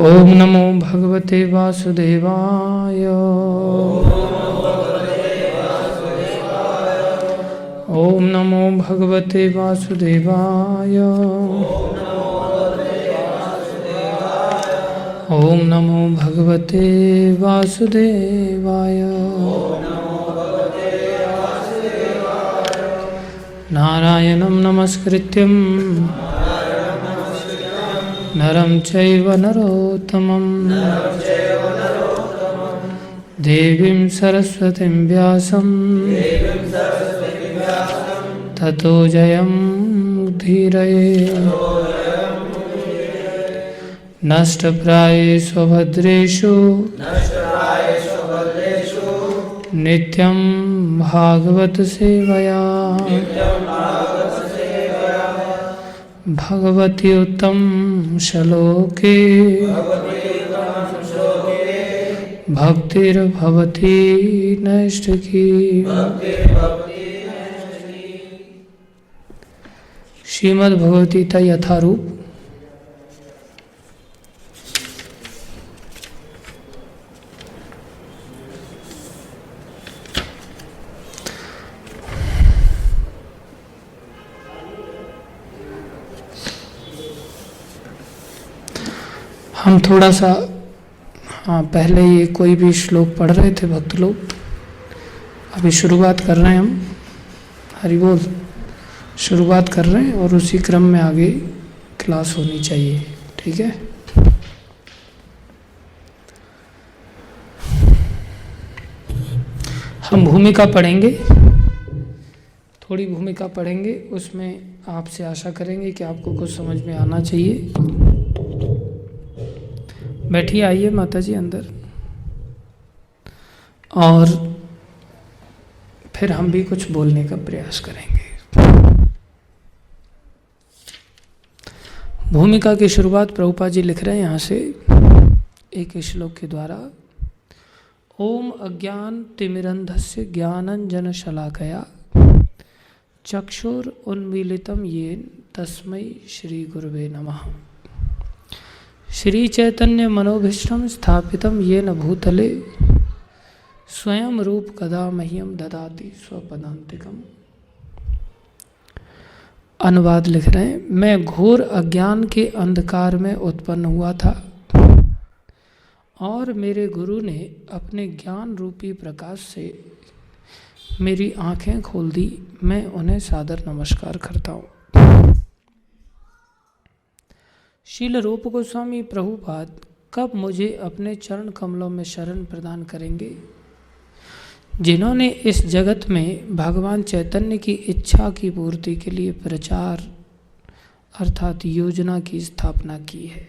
ओम नमो भगवते वासुदेवाय। ओम नमो भगवते वासुदेवाय। ओम नमो भगवते वासुदेवाय। नारायणं नमस्कृत्यं नरं चैव नरोत्तमं देवीं सरस्वतीं व्यासं ततो जयमुदीरये। नष्टप्रायेषु भद्रेषु नित्यं भागवत सेवया भगवती उत्तम श्लोके भक्तिर्भवती नैष्ठिकी। श्रीमद् भगवती गीता यथारूप हम थोड़ा सा पहले ये कोई भी श्लोक पढ़ रहे थे भक्त लोग, अभी शुरुआत कर रहे हैं हम। हरि बोल। शुरुआत कर रहे हैं और उसी क्रम में आगे क्लास होनी चाहिए, ठीक है। हम भूमिका पढ़ेंगे, थोड़ी भूमिका पढ़ेंगे, उसमें आपसे आशा करेंगे कि आपको कुछ समझ में आना चाहिए। बैठिए, आइए माता जी अंदर, और फिर हम भी कुछ बोलने का प्रयास करेंगे। भूमिका की शुरुआत प्रभुपाद जी लिख रहे हैं यहाँ से एक श्लोक के द्वारा। ओम अज्ञान तिमिरंधस्य ज्ञानंजन शलाकया चक्षुर उन्मीलितम येन तस्मै श्री गुरुवे नमः। श्री चैतन्य मनोभीष्टम स्थापितम येन भूतले स्वयं रूप कदा मह्यम ददाति स्वपदान्तिकम। अनुवाद लिख रहे हैं, मैं घोर अज्ञान के अंधकार में उत्पन्न हुआ था और मेरे गुरु ने अपने ज्ञान रूपी प्रकाश से मेरी आंखें खोल दी। मैं उन्हें सादर नमस्कार करता हूँ। शील रूप गोस्वामी प्रभुपाद कब मुझे अपने चरण कमलों में शरण प्रदान करेंगे, जिन्होंने इस जगत में भगवान चैतन्य की इच्छा की पूर्ति के लिए प्रचार अर्थात योजना की स्थापना की है।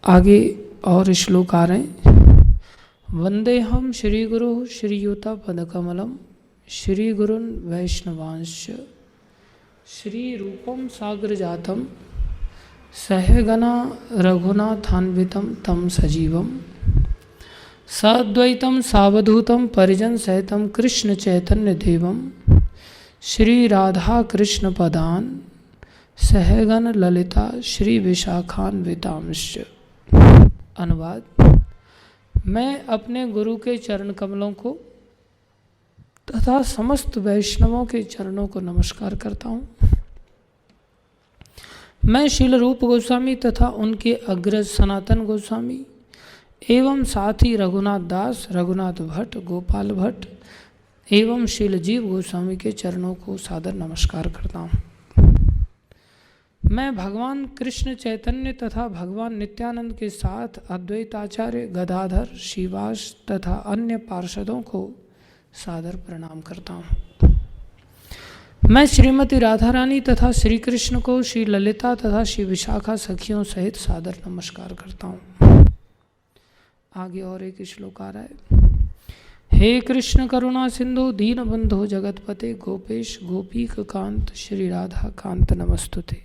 आगे और श्लोक आ रहे हैं। वंदेहम श्री गुरु श्रीयुता पदकमलम श्री गुरुन् वैष्णवांश्च श्री रूपम सागर जातम सहगना रघुनाथान्वितम तम सजीवम सद्वैतम सावधूतम परिजन सहितम कृष्ण चैतन्य देवम श्री राधा कृष्ण पदान सहगन ललिता श्री विशाखान्वितांश्च। अनुवाद, मैं अपने गुरु के चरण कमलों को तथा समस्त वैष्णवों के चरणों को नमस्कार करता हूँ। मैं शील रूप गोस्वामी तथा उनके अग्रज सनातन गोस्वामी एवं साथ ही रघुनाथ दास, रघुनाथ भट्ट, गोपाल भट्ट एवं शीलजीव गोस्वामी के चरणों को सादर नमस्कार करता हूँ। मैं भगवान कृष्ण चैतन्य तथा भगवान नित्यानंद के साथ अद्वैताचार्य गदाधर, श्रीवास तथा अन्य पार्षदों को सादर प्रणाम करता हूँ। मैं श्रीमती राधा रानी तथा श्री कृष्ण को, श्री ललिता तथा श्री विशाखा सखियों सहित सादर नमस्कार करता हूँ। आगे और एक श्लोक आ रहा है। हे कृष्ण करुणा सिंधु दीन बंधो जगतपते गोपेश गोपीक कांत श्री राधा कांत नमस्तुते।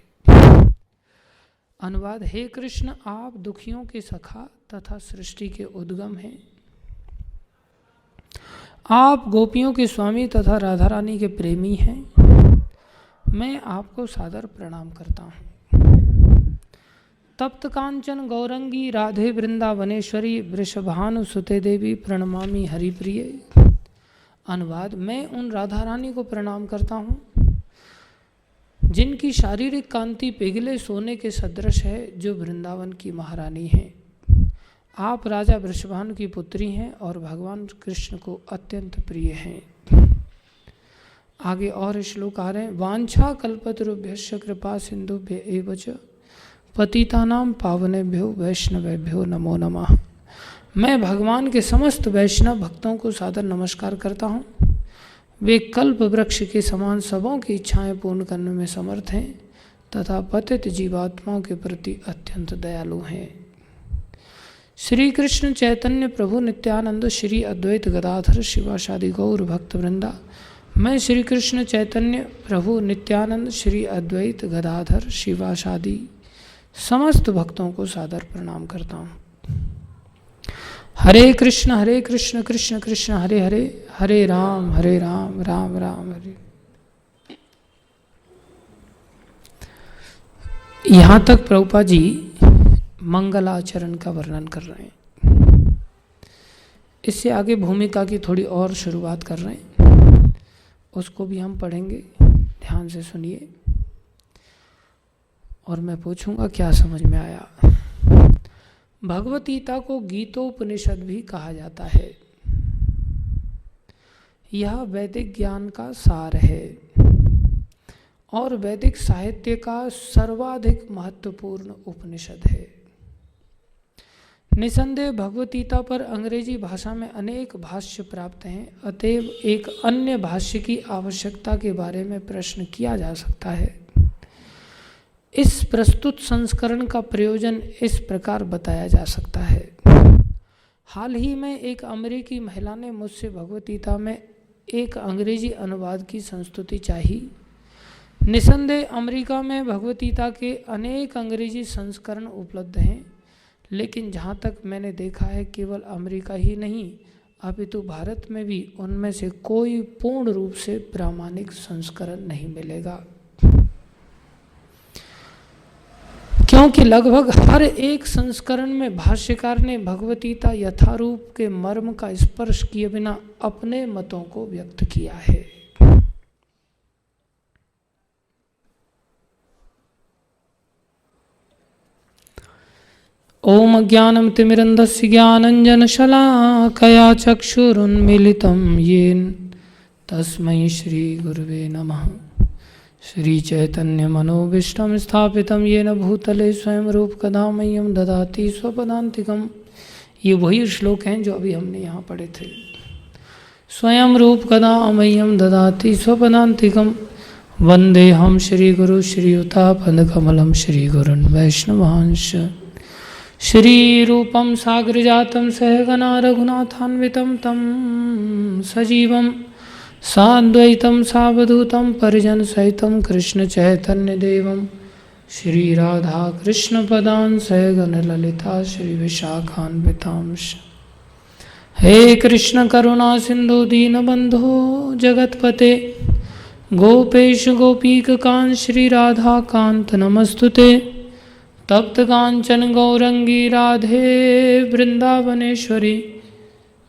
अनुवाद, हे कृष्ण आप दुखियों के सखा तथा सृष्टि के उद्गम हैं। आप गोपियों के स्वामी तथा राधा रानी के प्रेमी हैं। मैं आपको सादर प्रणाम करता हूँ। तप्त कांचन गौरंगी राधे वृंदावनेश्वरी वृषभानुसुते देवी प्रणमामि हरिप्रिय। अनुवाद: मैं उन राधा रानी को प्रणाम करता हूँ जिनकी शारीरिक कांति पिघले सोने के सदृश है, जो वृंदावन की महारानी हैं। आप राजा वृषभानु की पुत्री हैं और भगवान कृष्ण को अत्यंत प्रिय हैं। आगे और श्लोक आ रहे हैं। वांछा कल्पतरुभ्यश्च कृपा सिंधुभ्य एव च पतितानां पावनेभ्यो वैष्णवेभ्यो नमो नमः। मैं भगवान के समस्त वैष्णव भक्तों को सादर नमस्कार करता हूँ। वे कल्प वृक्ष के समान सबों की इच्छाएं पूर्ण करने में समर्थ हैं तथा पतित जीवात्माओं के प्रति अत्यंत दयालु हैं। श्री कृष्ण चैतन्य प्रभु नित्यानंद श्री अद्वैत गदाधर शिवासादि गौर भक्त वृंदा। मैं श्री कृष्ण चैतन्य प्रभु नित्यानंद श्री अद्वैत गदाधर शिवासादि समस्त भक्तों को सादर प्रणाम करता हूँ। हरे कृष्ण कृष्ण कृष्ण हरे हरे, हरे राम राम राम हरे। यहाँ तक प्रभुपाद जी मंगलाचरण का वर्णन कर रहे हैं। इससे आगे भूमिका की थोड़ी और शुरुआत कर रहे हैं, उसको भी हम पढ़ेंगे। ध्यान से सुनिए और मैं पूछूंगा क्या समझ में आया। भगवत गीता को गीतोपनिषद भी कहा जाता है। यह वैदिक ज्ञान का सार है और वैदिक साहित्य का सर्वाधिक महत्वपूर्ण उपनिषद है। निसंदेह भगवत गीता पर अंग्रेजी भाषा में अनेक भाष्य प्राप्त हैं, अतएव एक अन्य भाष्य की आवश्यकता के बारे में प्रश्न किया जा सकता है। इस प्रस्तुत संस्करण का प्रयोजन इस प्रकार बताया जा सकता है। हाल ही में एक अमेरिकी महिला ने मुझसे भगवत गीता में एक अंग्रेजी अनुवाद की संस्तुति चाही। निसंदेह अमेरिका में भगवत गीता के अनेक अंग्रेजी संस्करण उपलब्ध हैं, लेकिन जहाँ तक मैंने देखा है केवल अमेरिका ही नहीं अपितु भारत में भी उनमें से कोई पूर्ण रूप से प्रामाणिक संस्करण नहीं मिलेगा, क्योंकि लगभग हर एक संस्करण में भाष्यकार ने भगवत गीता यथारूप के मर्म का स्पर्श किए बिना अपने मतों को व्यक्त किया है। ओम ज्ञानम तिमिरन्धस्य ज्ञानञ्जनशलाकया चक्षुरुन्मीलितं येन तस्मै श्री गुरुवे नमः। श्री चैतन्य मनोभीष्टं स्थापितं येन भूतले स्वयं रूप कदा मह्यं ददाति स्वपदान्तिकम्। ये वही श्लोक हैं जो अभी हमने यहाँ पढ़े थे। स्वयं रूप कदा मह्यं ददाति स्वपदान्तिकम्। वंदे हम श्री गुरु श्रीयुतापदकमलं श्री गुरुन् वैष्णवांश। श्री रूपं साग्रजातं सहगना रघुनाथान्वितं तं सजीवं साद्वैतं सावधूतं परिजन सहितं कृष्ण चैतन्य देवं श्री राधा कृष्ण पदान् सहगन ललिता श्री विशाखान्वितांश। हे कृष्ण करुणा सिंधु दीनबंधो जगतपते गोपेश गोपीककांत श्री राधा कांत नमस्तुते। तप्त कांचन गौरंगी राधे वृंदावनेश्वरी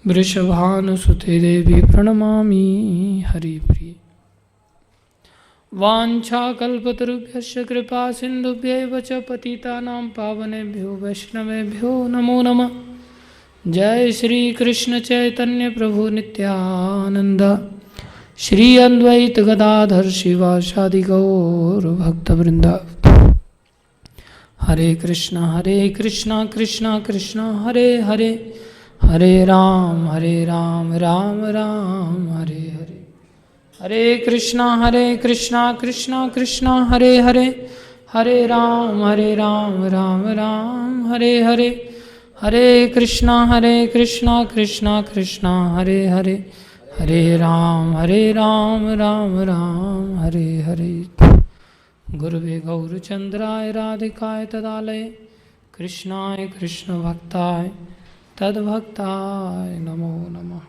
वृषभानुसुते देवी प्रणमामि हरिप्रिय। वाञ्छाकल्पतरुभ्यश्च कृपा सिन्धुभ्यैव च पतितानां पावनेभ्यो वैष्णवेभ्यो नमो नमः। जय श्री कृष्ण चैतन्य प्रभु नित्यानंद श्री अद्वैत गदाधर शिवासादि गौर भक्तवृंदा। हरे कृष्णा कृष्णा कृष्णा हरे हरे, हरे राम राम राम हरे हरे। हरे कृष्णा कृष्णा कृष्णा हरे हरे, हरे राम राम राम हरे हरे। हरे कृष्णा कृष्णा कृष्णा हरे हरे, हरे राम राम राम हरे हरे। गुरुवे गौरचंद्राय राधिकाय तदालय कृष्णाय कृष्ण भक्ताय तद्भक्ताय नमो नमः।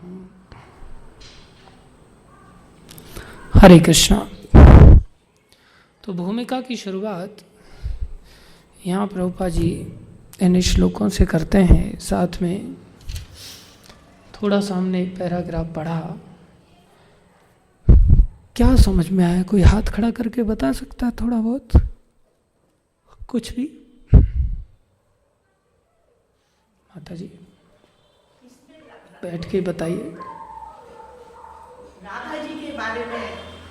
हरे कृष्णा। तो भूमिका की शुरुआत यहाँ प्रभुपाद जी इन श्लोकों से करते हैं, साथ में थोड़ा सा हमने एक पैराग्राफ पढ़ा, क्या समझ में आया? कोई हाथ खड़ा करके बता सकता है थोड़ा बहुत? कुछ भी? माता जी बैठ के बताइए। राधा जी के बारे में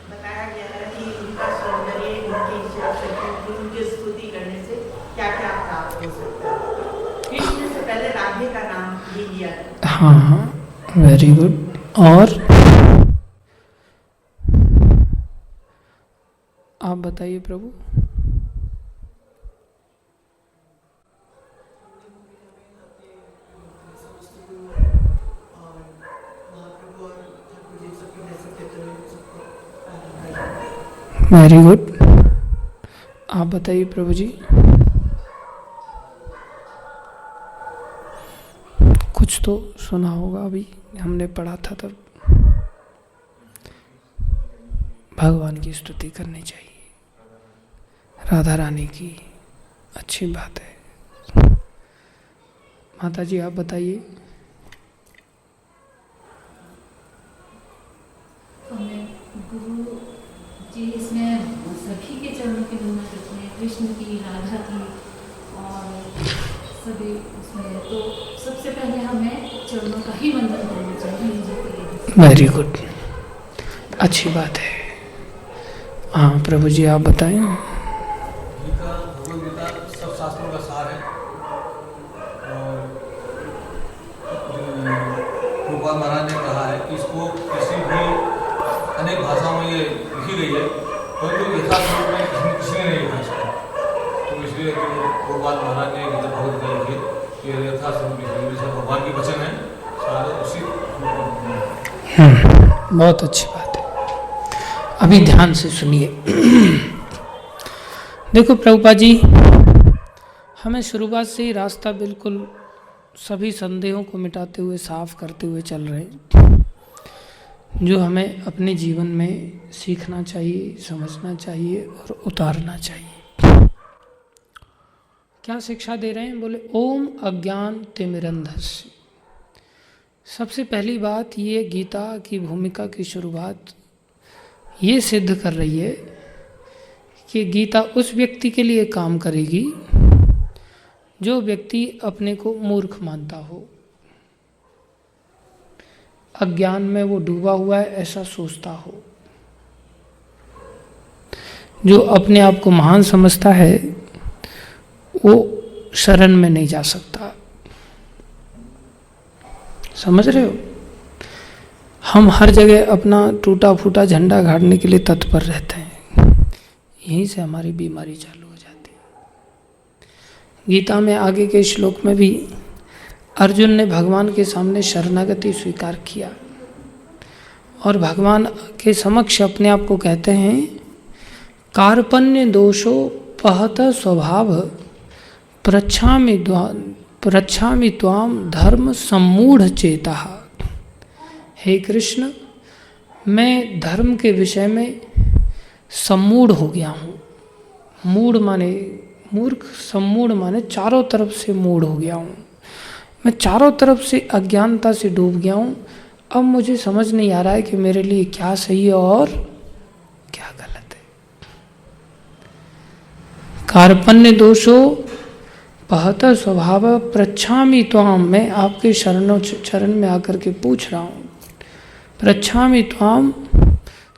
बताया गया है कि उनका सौंदर्य, उनकी इच्छा शक्ति, उनकी स्तुति करने से क्या क्या प्राप्त हो सकता है। कृष्ण से पहले राधे का नाम भी लिया है। हाँ, वेरी गुड। और आप बताइए प्रभु। Very good. आप बताइए प्रभु जी। कुछ तो सुना होगा, अभी हमने पढ़ा था तब। भगवान की स्तुति करनी चाहिए, राधा रानी की, अच्छी बात है। माता जी आप बताइए। गुरु जी इसमें सभी के चरणों की वंदना करते हैं, कृष्ण की, राधा की और सभी उसमें। तो सबसे पहले हमें चरणों का ही वंदन करना चाहिए। वेरी गुड, अच्छी बात है। हाँ प्रभु जी आप बताएं। भगवद्गीता सब शास्त्रों का सार है और रूपाल महाराज ने कहा है कि इसको किसी भी अनेक भाषाओं में ये लिखी गई है, परंतु यथार्थ रूप में किसी ने नहीं लिखा इसको। तो इसलिए रूपाल महाराज ने गीता भगवद्गीता लिखी, ये यथार्थ रूप में सब भगवान के वचन है, सारे उसी बहुत अच्छी बात है। अभी ध्यान से सुनिए। देखो प्रभुपाद जी, हमें शुरुआत से ही रास्ता बिल्कुल सभी संदेहों को मिटाते हुए, साफ करते हुए चल रहे हैं, जो हमें अपने जीवन में सीखना चाहिए, समझना चाहिए और उतारना चाहिए। क्या शिक्षा दे रहे हैं? बोले ओम अज्ञान तिमिरंधस्य। सबसे पहली बात ये गीता की भूमिका की शुरुआत ये सिद्ध कर रही है कि गीता उस व्यक्ति के लिए काम करेगी जो व्यक्ति अपने को मूर्ख मानता हो, अज्ञान में वो डूबा हुआ है ऐसा सोचता हो, जो अपने आप को महान समझता है वो शरण में नहीं जा सकता। समझ रहे हो? हम हर जगह अपना टूटा फूटा झंडा गाड़ने के लिए तत्पर रहते हैं, यहीं से हमारी बीमारी चालू हो जाती है। गीता में आगे के श्लोक में भी अर्जुन ने भगवान के सामने शरणागति स्वीकार किया और भगवान के समक्ष अपने आप को कहते हैं कार्पण्य दोषो पहत स्वभाव प्रच्छामि त्वाम धर्म सम्मूढ़ चेता। हे कृष्ण, मैं धर्म के विषय में सम्मूढ़ हो गया हूँ। मूढ़ माने मूर्ख, सम्मूढ़ माने चारों तरफ से मूढ़ हो गया हूँ। मैं चारों तरफ से अज्ञानता से डूब गया हूँ। अब मुझे समझ नहीं आ रहा है कि मेरे लिए क्या सही है और क्या गलत है। कार्पण्य दोषो पहत स्वभाव प्रच्छामि त्वाम। मैं आपके चरण में आकर के पूछ रहा हूँ। प्रच्छामि त्वाम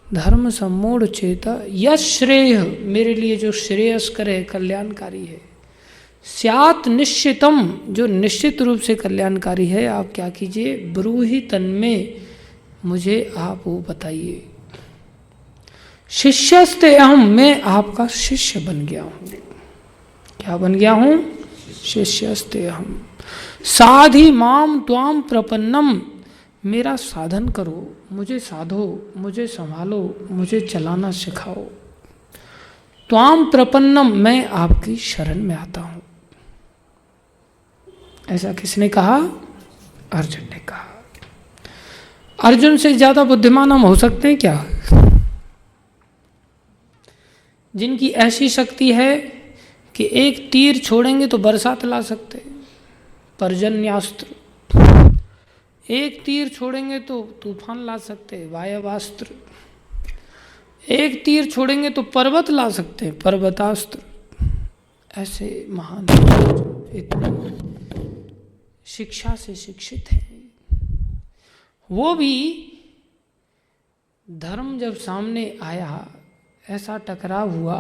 धर्म सम्मूढ़ चेता यश श्रेय। मेरे लिए जो श्रेयस्कर है, कल्याणकारी है। स्यात् निश्चितम, जो निश्चित रूप से कल्याणकारी है। आप क्या कीजिए, ब्रूहि तन्मे, मुझे आप वो बताइए। शिष्यस्ते अहम, मैं आपका शिष्य बन गया हूँ। क्या बन गया हूँ? शिष्यस्ते अहम। साधि माम त्वाम प्रपन्नम, मेरा साधन करो, मुझे साधो, मुझे संभालो, मुझे चलाना सिखाओ। त्वाम प्रपन्नम, मैं आपकी शरण में आता हूँ। ऐसा किसने कहा? अर्जुन ने कहा। अर्जुन से ज्यादा बुद्धिमान हम हो सकते हैं क्या? जिनकी ऐसी शक्ति है कि एक तीर छोड़ेंगे तो बरसात ला सकते, पर्जन्यास्त्र। एक तीर छोड़ेंगे तो तूफान ला सकते, वायवास्त्र। एक तीर छोड़ेंगे तो पर्वत ला सकते हैं, पर्वतास्त्र। ऐसे महान इतने शिक्षा से शिक्षित हैं। वो भी धर्म जब सामने आया, ऐसा टकराव हुआ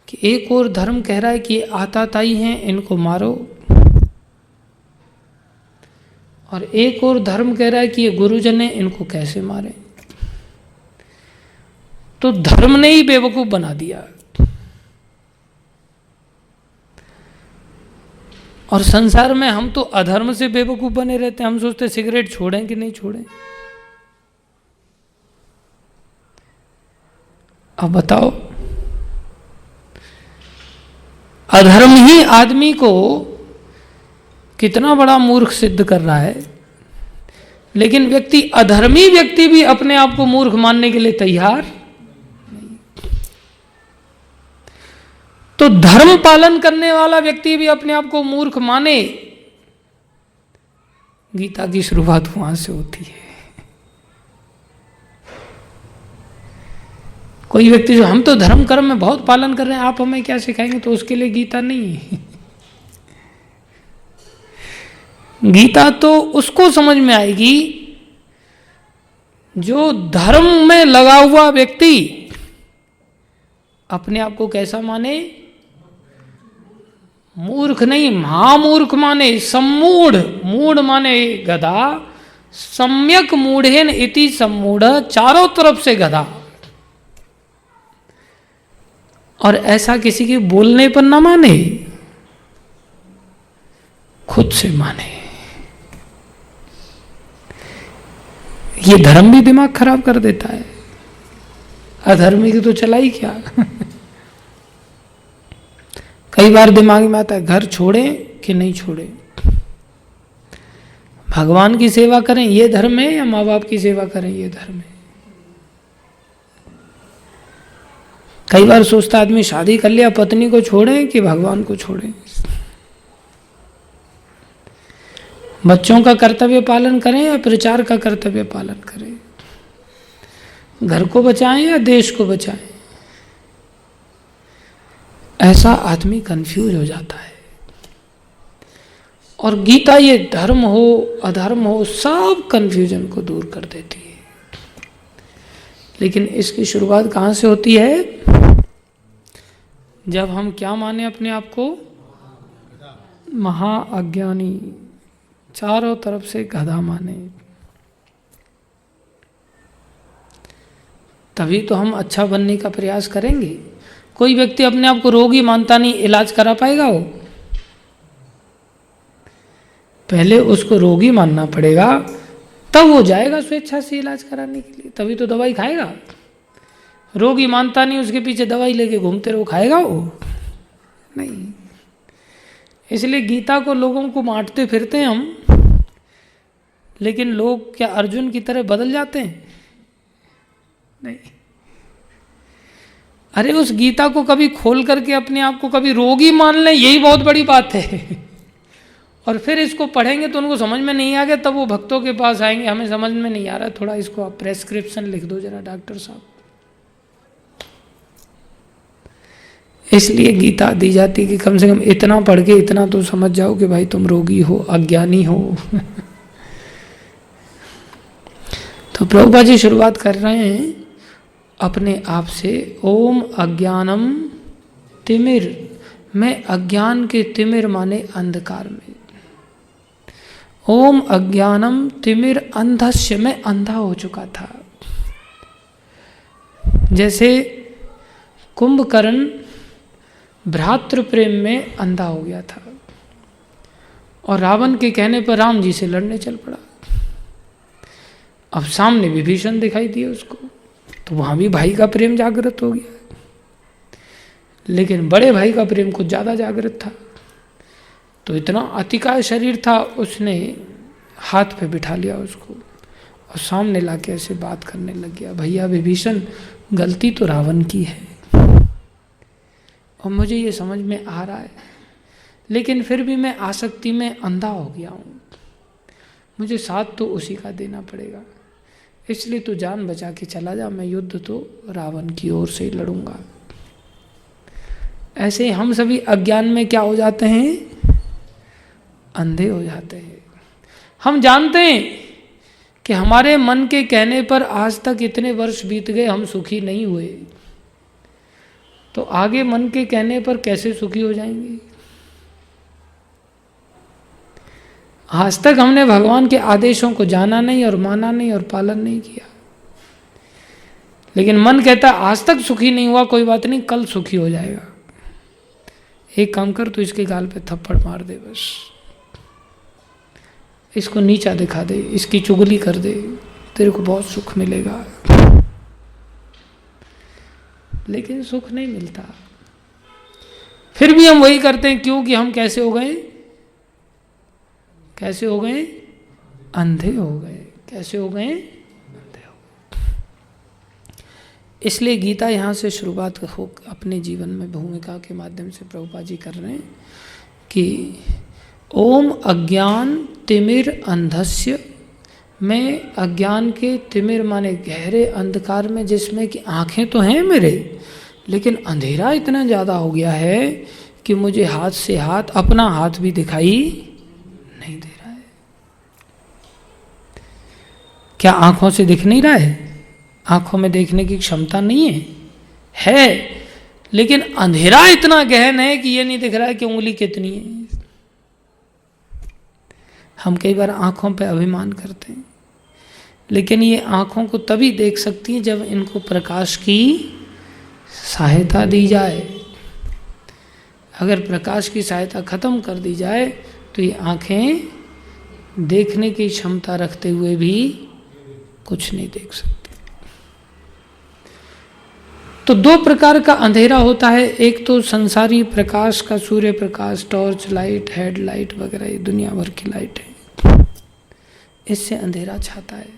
कि एक और धर्म कह रहा है कि ये आताताई हैं, इनको मारो, और एक और धर्म कह रहा है कि ये गुरुजन हैं, इनको कैसे मारें। तो धर्म ने ही बेवकूफ बना दिया। और संसार में हम तो अधर्म से बेवकूफ बने रहते हैं। हम सोचते सिगरेट छोड़ें कि नहीं छोड़ें। अब बताओ, अधर्म ही आदमी को कितना बड़ा मूर्ख सिद्ध कर रहा है, लेकिन व्यक्ति, अधर्मी व्यक्ति भी अपने आप को मूर्ख मानने के लिए तैयार नहीं। तो धर्म पालन करने वाला व्यक्ति भी अपने आप को मूर्ख माने। गीता की शुरुआत वहां से होती है। कोई व्यक्ति जो हम तो धर्म कर्म में बहुत पालन कर रहे हैं, आप हमें क्या सिखाएंगे, तो उसके लिए गीता नहीं है। गीता तो उसको समझ में आएगी जो धर्म में लगा हुआ व्यक्ति अपने आप को कैसा माने, मूर्ख नहीं, महामूर्ख माने, सम्मूढ़। मूढ़ माने गधा, सम्यक मूढ़ेन इति सम्मूढ़, चारों तरफ से गधा। और ऐसा किसी के बोलने पर ना माने, खुद से माने। ये धर्म भी दिमाग खराब कर देता है। अधर्मी की तो चला ही क्या। कई बार दिमाग में आता है घर छोड़ें कि नहीं छोड़ें, भगवान की सेवा करें ये धर्म है या माँ बाप की सेवा करें ये धर्म है। कई बार सोचता आदमी शादी कर लिया, पत्नी को छोड़ें कि भगवान को छोड़ें, बच्चों का कर्तव्य पालन करें या प्रचार का कर्तव्य पालन करें, घर को बचाएं या देश को बचाएं। ऐसा आदमी कंफ्यूज हो जाता है। और गीता ये धर्म हो अधर्म हो सब कंफ्यूजन को दूर कर देती है। लेकिन इसकी शुरुआत कहाँ से होती है? जब हम क्या माने अपने आप को? महाअज्ञानी, चारों तरफ से गधा माने। तभी तो हम अच्छा बनने का प्रयास करेंगे। कोई व्यक्ति अपने आप को रोगी मानता नहीं, इलाज करा पाएगा वो? पहले उसको रोगी मानना पड़ेगा, तब वो जाएगा स्वेच्छा से इलाज कराने के लिए, तभी तो दवाई खाएगा। रोगी मानता नहीं, उसके पीछे दवाई लेके घूमते रहो, खाएगा वो? नहीं। इसलिए गीता को लोगों को बांटते फिरते हैं हम, लेकिन लोग क्या अर्जुन की तरह बदल जाते हैं? नहीं। अरे उस गीता को कभी खोल करके अपने आप को कभी रोगी मान लें, यही बहुत बड़ी बात है। और फिर इसको पढ़ेंगे तो उनको समझ में नहीं आ गया, तब वो भक्तों के पास आएंगे, हमें समझ में नहीं आ रहा, थोड़ा इसको आप प्रेस्क्रिप्शन लिख दो जरा डॉक्टर साहब। इसलिए गीता दी जाती कि कम से कम इतना पढ़ के इतना तो समझ जाओ कि भाई तुम रोगी हो, अज्ञानी हो। तो प्रभुपाद जी शुरुआत कर रहे हैं अपने आप से। ओम अज्ञानम तिमिर, मैं अज्ञान के तिमिर माने अंधकार में। ओम अज्ञानम तिमिर अंधस्य, मैं अंधा हो चुका था। जैसे कुंभकर्ण भ्रातृ प्रेम में अंधा हो गया था और रावण के कहने पर राम जी से लड़ने चल पड़ा। अब सामने विभीषण दिखाई दिए उसको, तो वहां भी भाई का प्रेम जागृत हो गया, लेकिन बड़े भाई का प्रेम कुछ ज्यादा जागृत था। तो इतना अतिकाय शरीर था, उसने हाथ पे बिठा लिया उसको और सामने लाके ऐसे बात करने लग गया, भैया विभीषण गलती तो रावण की है, और मुझे ये समझ में आ रहा है, लेकिन फिर भी मैं आसक्ति में अंधा हो गया हूँ। मुझे साथ तो उसी का देना पड़ेगा, इसलिए तू जान बचा के चला जा, मैं युद्ध तो रावण की ओर से ही लड़ूंगा। ऐसे हम सभी अज्ञान में क्या हो जाते हैं? अंधे हो जाते हैं। हम जानते हैं कि हमारे मन के कहने पर आज तक इतने वर्ष बीत गए, हम सुखी नहीं हुए, तो आगे मन के कहने पर कैसे सुखी हो जाएंगे? आज तक हमने भगवान के आदेशों को जाना नहीं और माना नहीं और पालन नहीं किया, लेकिन मन कहता आज तक सुखी नहीं हुआ, कोई बात नहीं, कल सुखी हो जाएगा। एक काम कर, तो इसके गाल पे थप्पड़ मार दे, बस इसको नीचा दिखा दे, इसकी चुगली कर दे, तेरे को बहुत सुख मिलेगा। लेकिन सुख नहीं मिलता। फिर भी हम वही करते हैं, क्योंकि हम कैसे हो गए? कैसे हो गए? अंधे हो गए। कैसे हो गए? अंधे हो गए। इसलिए गीता यहाँ से शुरुआत हो अपने जीवन में भूमिका के माध्यम से प्रभुपाद जी कर रहे हैं कि ओम अज्ञान तिमिर अंधस्य, मैं अज्ञान के तिमिर माने गहरे अंधकार में, जिसमें कि आंखें तो हैं मेरे, लेकिन अंधेरा इतना ज़्यादा हो गया है कि मुझे हाथ से हाथ, अपना हाथ भी दिखाई नहीं दे रहा है। क्या आंखों से दिख नहीं रहा है? आंखों में देखने की क्षमता नहीं है, लेकिन अंधेरा इतना गहन है कि ये नहीं दिख रहा है कि उंगली कितनी है। हम कई बार आंखों पे अभिमान करते हैं, लेकिन ये आंखों को तभी देख सकती हैं जब इनको प्रकाश की सहायता दी जाए। अगर प्रकाश की सहायता खत्म कर दी जाए तो ये आंखें देखने की क्षमता रखते हुए भी कुछ नहीं देख सकती। तो दो प्रकार का अंधेरा होता है, एक तो संसारी प्रकाश का, Surya Prakash, torch light, head light वगैरह, ये दुनिया भर की लाइट है, इससे अंधेरा छाता है।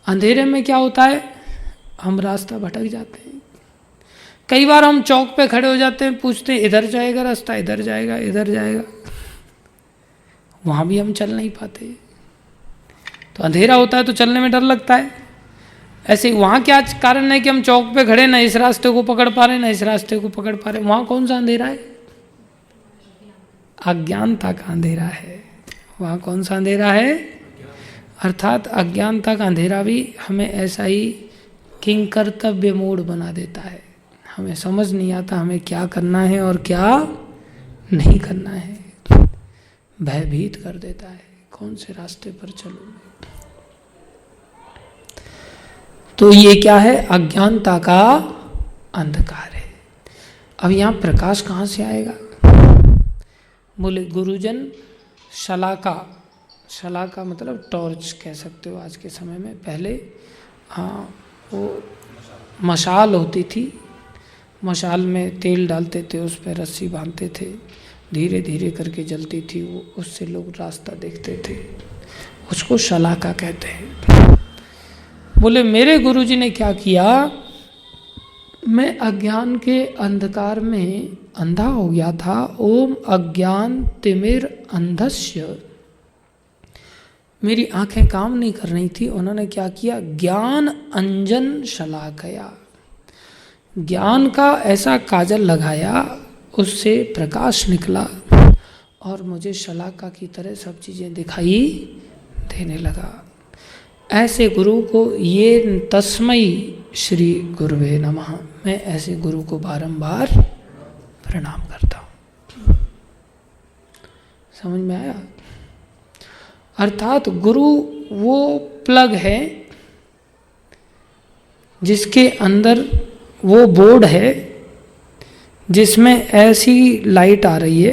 अंधेरे में क्या होता है? हम रास्ता भटक जाते हैं। कई बार हम चौक पे खड़े हो जाते हैं, पूछते हैं इधर जाएगा रास्ता, इधर जाएगा, इधर जाएगा, वहाँ भी हम चल नहीं पाते। तो अंधेरा होता है तो चलने में डर लगता है। ऐसे वहाँ क्या कारण है कि हम चौक पे खड़े, ना इस रास्ते को पकड़ पा रहे, ना इस रास्ते को पकड़ पा रहे। वहाँ कौन सा अंधेरा है? अज्ञानता का अंधेरा है। वहाँ कौन सा अंधेरा है? अर्थात अज्ञानता का अंधेरा भी हमें ऐसा ही किंग कर्तव्य मूड बना देता है। हमें समझ नहीं आता हमें क्या करना है और क्या नहीं करना है, भयभीत कर देता है, कौन से रास्ते पर चलूं। तो ये क्या है? अज्ञानता का अंधकार है। अब यहाँ प्रकाश कहाँ से आएगा? बोले गुरुजन शलाका, शलाका मतलब टॉर्च कह सकते हो आज के समय में। पहले हाँ वो मशाल होती थी, मशाल में तेल डालते थे, उस पर रस्सी बांधते थे, धीरे धीरे करके जलती थी वो, उससे लोग रास्ता देखते थे, उसको शलाका कहते हैं। बोले मेरे गुरुजी ने क्या किया, मैं अज्ञान के अंधकार में अंधा हो गया था। ओम अज्ञान तिमिर अंधस्य, मेरी आंखें काम नहीं कर रही थी। उन्होंने क्या किया? ज्ञान अंजन शलाकया, ज्ञान का ऐसा काजल लगाया, उससे प्रकाश निकला और मुझे शलाका की तरह सब चीज़ें दिखाई देने लगा। ऐसे गुरु को ये तस्मै श्री गुरुवे नमः, मैं ऐसे गुरु को बारंबार प्रणाम करता हूँ। समझ में आया? अर्थात गुरु वो प्लग है जिसके अंदर वो बोर्ड है जिसमें ऐसी लाइट आ रही है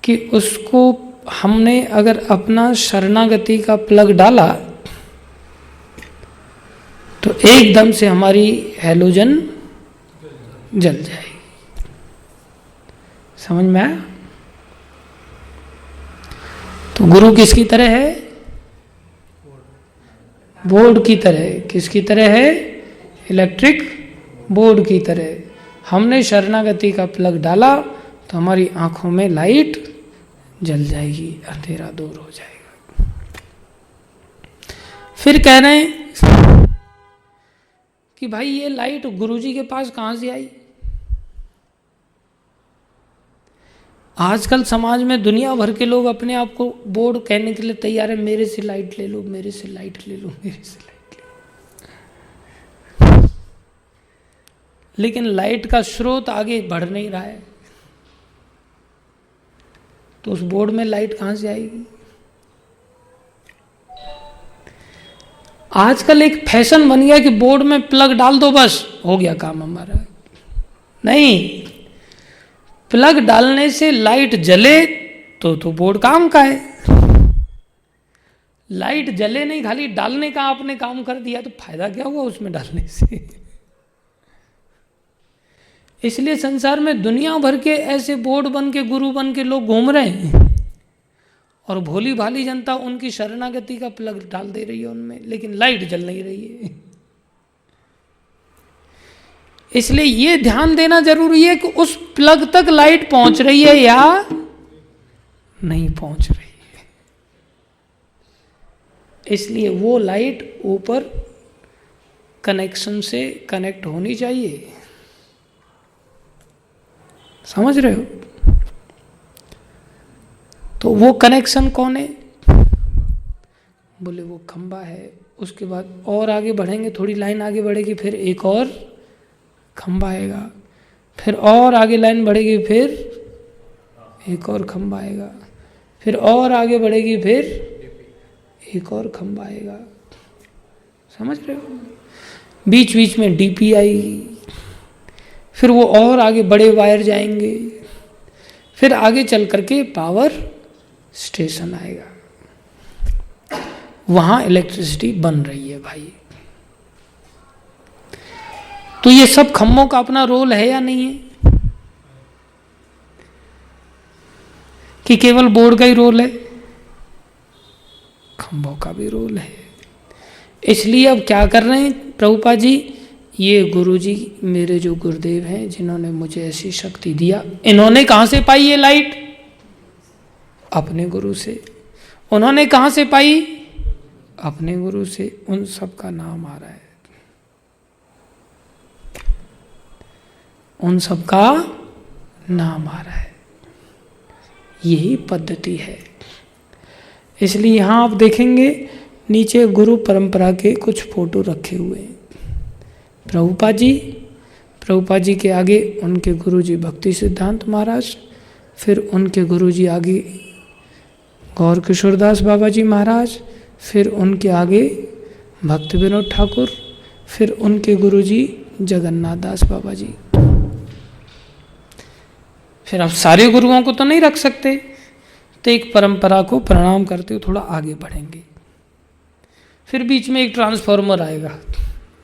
कि उसको हमने अगर अपना शरणागति का प्लग डाला तो एकदम से हमारी हैलोजन जल जाएगी। समझ में आया? तो गुरु किसकी तरह है? बोर्ड की तरह। किसकी तरह है? इलेक्ट्रिक बोर्ड की तरह। हमने शरणागति का प्लग डाला तो हमारी आंखों में लाइट जल जाएगी, अंधेरा दूर हो जाएगा। फिर कह रहे हैं कि भाई ये लाइट गुरुजी के पास कहां से आई? आजकल समाज में दुनिया भर के लोग अपने आप को बोर्ड कहने के लिए तैयार है, मेरे से लाइट ले लो, मेरे से लाइट ले लो, मेरे से लाइट ले लो। लेकिन लाइट का स्रोत आगे बढ़ नहीं रहा है, तो उस बोर्ड में लाइट कहां से आएगी? आजकल एक फैशन बन गया कि बोर्ड में प्लग डाल दो, बस हो गया काम हमारा। नहीं, प्लग डालने से लाइट जले तो बोर्ड काम का है। लाइट जले नहीं, खाली डालने का आपने काम कर दिया तो फायदा क्या हुआ उसमें डालने से? इसलिए संसार में दुनिया भर के ऐसे बोर्ड बन के, गुरु बन के लोग घूम रहे हैं और भोली भाली जनता उनकी शरणागति का प्लग डाल दे रही है उनमें, लेकिन लाइट जल नहीं रही है। इसलिए ये ध्यान देना जरूरी है कि उस प्लग तक लाइट पहुंच रही है या नहीं पहुंच रही है। इसलिए वो लाइट ऊपर कनेक्शन से कनेक्ट होनी चाहिए। समझ रहे हो? तो वो कनेक्शन कौन है? बोले वो खंबा है। उसके बाद और आगे बढ़ेंगे, थोड़ी लाइन आगे बढ़ेगी, फिर एक और खंबा आएगा, फिर और आगे लाइन बढ़ेगी, फिर एक और खंबा आएगा, फिर और आगे बढ़ेगी, फिर एक और खंबा आएगा। समझ रहे हो? बीच बीच में डीपी आएगी, फिर वो और आगे बड़े वायर जाएंगे, फिर आगे चल करके पावर स्टेशन आएगा। वहां इलेक्ट्रिसिटी बन रही है भाई। तो ये सब खंभों का अपना रोल है या नहीं है? कि केवल बोर्ड का ही रोल है? खंभों का भी रोल है। इसलिए अब क्या कर रहे हैं प्रभुपाद जी? ये गुरुजी मेरे जो गुरुदेव हैं, जिन्होंने मुझे ऐसी शक्ति दिया, इन्होंने कहां से पाई ये लाइट? अपने गुरु से। उन्होंने कहां से पाई? अपने गुरु से। उन सब का नाम आ रहा है, उन सब का नाम आ रहा है। यही पद्धति है। इसलिए यहां आप देखेंगे नीचे गुरु परंपरा के कुछ फोटो रखे हुए हैं। प्रभुपाद जी के आगे उनके गुरुजी भक्ति सिद्धांत महाराज, फिर उनके गुरुजी आगे गौर किशोरदास बाबा जी महाराज, फिर उनके आगे भक्ति विनोद ठाकुर, फिर उनके गुरुजी जगन्नाथ दास बाबा जी। फिर आप सारे गुरुओं को तो नहीं रख सकते, तो एक परंपरा को प्रणाम करते हुए थोड़ा आगे बढ़ेंगे। फिर बीच में एक ट्रांसफॉर्मर आएगा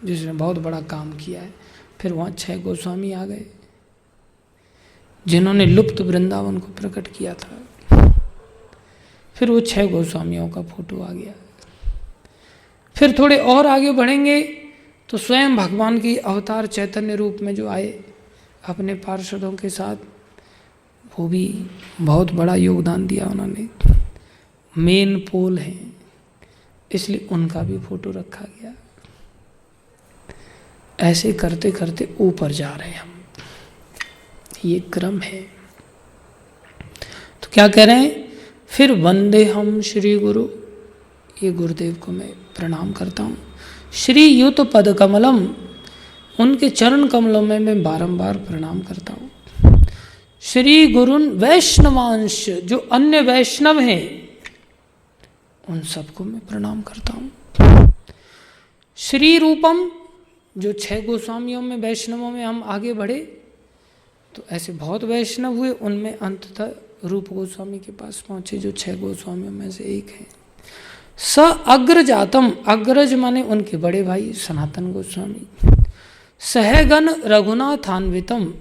जिसने बहुत बड़ा काम किया है। फिर वहाँ 6 गोस्वामी आ गए जिन्होंने लुप्त वृंदावन को प्रकट किया था। फिर वो 6 गोस्वामियों का फोटो आ गया। फिर थोड़े और आगे बढ़ेंगे तो स्वयं भगवान की अवतार चैतन्य रूप में जो आए अपने पार्षदों के साथ, वो भी बहुत बड़ा योगदान दिया उन्होंने, मेन पोल हैं, इसलिए उनका भी फोटो रखा गया। ऐसे करते करते ऊपर जा रहे हैं हम, ये क्रम है। तो क्या कह रहे हैं? फिर वंदे हम श्री गुरु, ये गुरुदेव को मैं प्रणाम करता हूँ। श्री युत पद कमलम, उनके चरण कमलों में मैं बारंबार प्रणाम करता हूँ। श्री गुरुन वैष्णवांश, जो अन्य वैष्णव हैं उन सबको मैं प्रणाम करता हूँ। श्री रूपम, जो 6 गोस्वामियों में वैष्णवों में हम आगे बढ़े तो ऐसे बहुत वैष्णव हुए, उनमें अंततः रूप गोस्वामी के पास पहुंचे जो 6 गोस्वामियों में से एक हैं। स अग्रजातम, अग्रज माने उनके बड़े भाई सनातन गोस्वामी। सहगन रघुनाथान्वितम,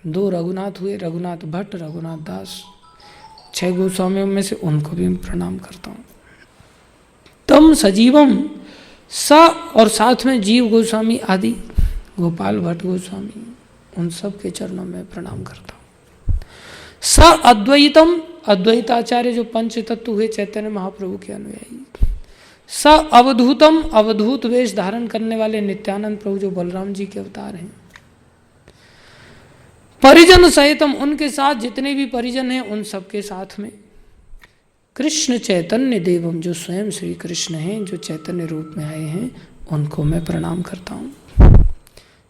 2 रघुनाथ हुए, रघुनाथ भट्ट, रघुनाथ दास, 6 गोस्वामियों में से उनको भी मैं प्रणाम करता हूँ। तम सजीवम, स और साथ में जीव गोस्वामी आदि, गोपाल भट्ट गोस्वामी, उन सब के चरणों में प्रणाम करता हूँ। स अद्वैतम, अद्वैताचार्य जो पंच तत्व हुए चैतन्य महाप्रभु के अनुयायी। स अवधूतम, अवधूत वेश धारण करने वाले नित्यानंद प्रभु जो बलराम जी के अवतार हैं। परिजन सहितम, उनके साथ जितने भी परिजन हैं उन सबके साथ में। कृष्ण चैतन्य देवम, जो स्वयं श्री कृष्ण हैं, जो चैतन्य रूप में आए हैं, उनको मैं प्रणाम करता हूँ।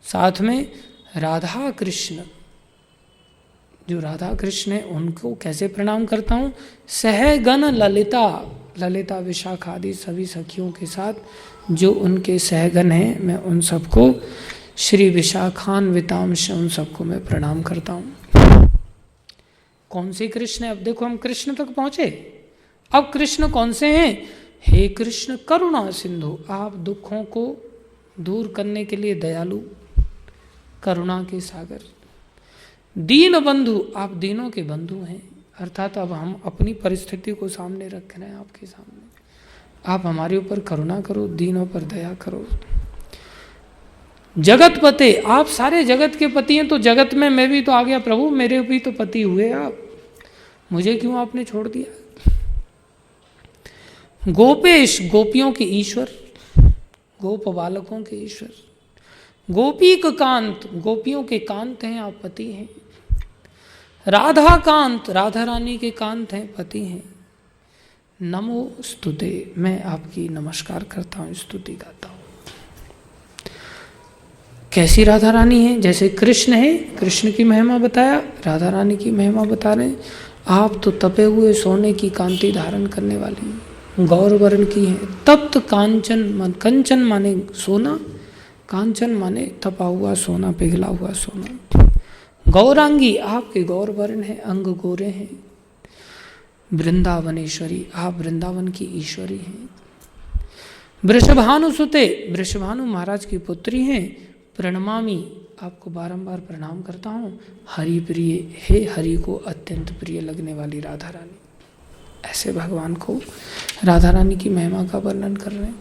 साथ में राधा कृष्ण, जो राधा कृष्ण है, उनको कैसे प्रणाम करता हूँ? सहगण ललिता, ललिता विशाखा आदि सभी सखियों के साथ जो उनके सहगण हैं, मैं उन सबको श्री विशाखान्विताम से उन सबको मैं प्रणाम करता हूँ। कौन से कृष्ण है? अब देखो हम कृष्ण तक पहुँचे। अब कृष्ण कौन से हैं? हे कृष्ण करुणा सिंधु, आप दुखों को दूर करने के लिए दयालु, करुणा के सागर। दीन बंधु, आप दीनों के बंधु हैं। अर्थात अब हम अपनी परिस्थिति को सामने रख रहे हैं आपके सामने। आप हमारे ऊपर करुणा करो, दीनों पर दया करो। जगत पते, आप सारे जगत के पति हैं, तो जगत में मैं भी तो आ गया प्रभु, मेरे भी तो पति हुए आप, मुझे क्यों आपने छोड़ दिया? गोपेश, गोपियों के ईश्वर, गोप बालकों के ईश्वर। गोपीक कांत, गोपियों के कांत हैं, आप पति हैं। राधा कांत, राधा रानी के कांत हैं, पति हैं। नमो स्तुते, मैं आपकी नमस्कार करता हूँ, स्तुति गाता हूँ। कैसी राधा रानी है? जैसे कृष्ण है, कृष्ण की महिमा बताया, राधा रानी की महिमा बता रहे हैं। आप तो तपे हुए सोने की कांति धारण करने वाली हैं, गौर वर्ण की है। तप्त कांचन, कंचन माने सोना, कांचन माने तपा हुआ सोना, पिघला हुआ सोना। गौरांगी, आपके गौर वर्ण है, अंग गोरे हैं। वृंदावनेश्वरी, आप वृंदावन की ईश्वरी हैं। वृषभानु सुते, वृषभानु महाराज की पुत्री हैं। प्रणमामि, आपको बारंबार प्रणाम करता हूँ। हरि प्रिय, हे हरि को अत्यंत प्रिय लगने वाली राधा रानी। ऐसे भगवान को, राधा रानी की महिमा का वर्णन कर रहे हैं।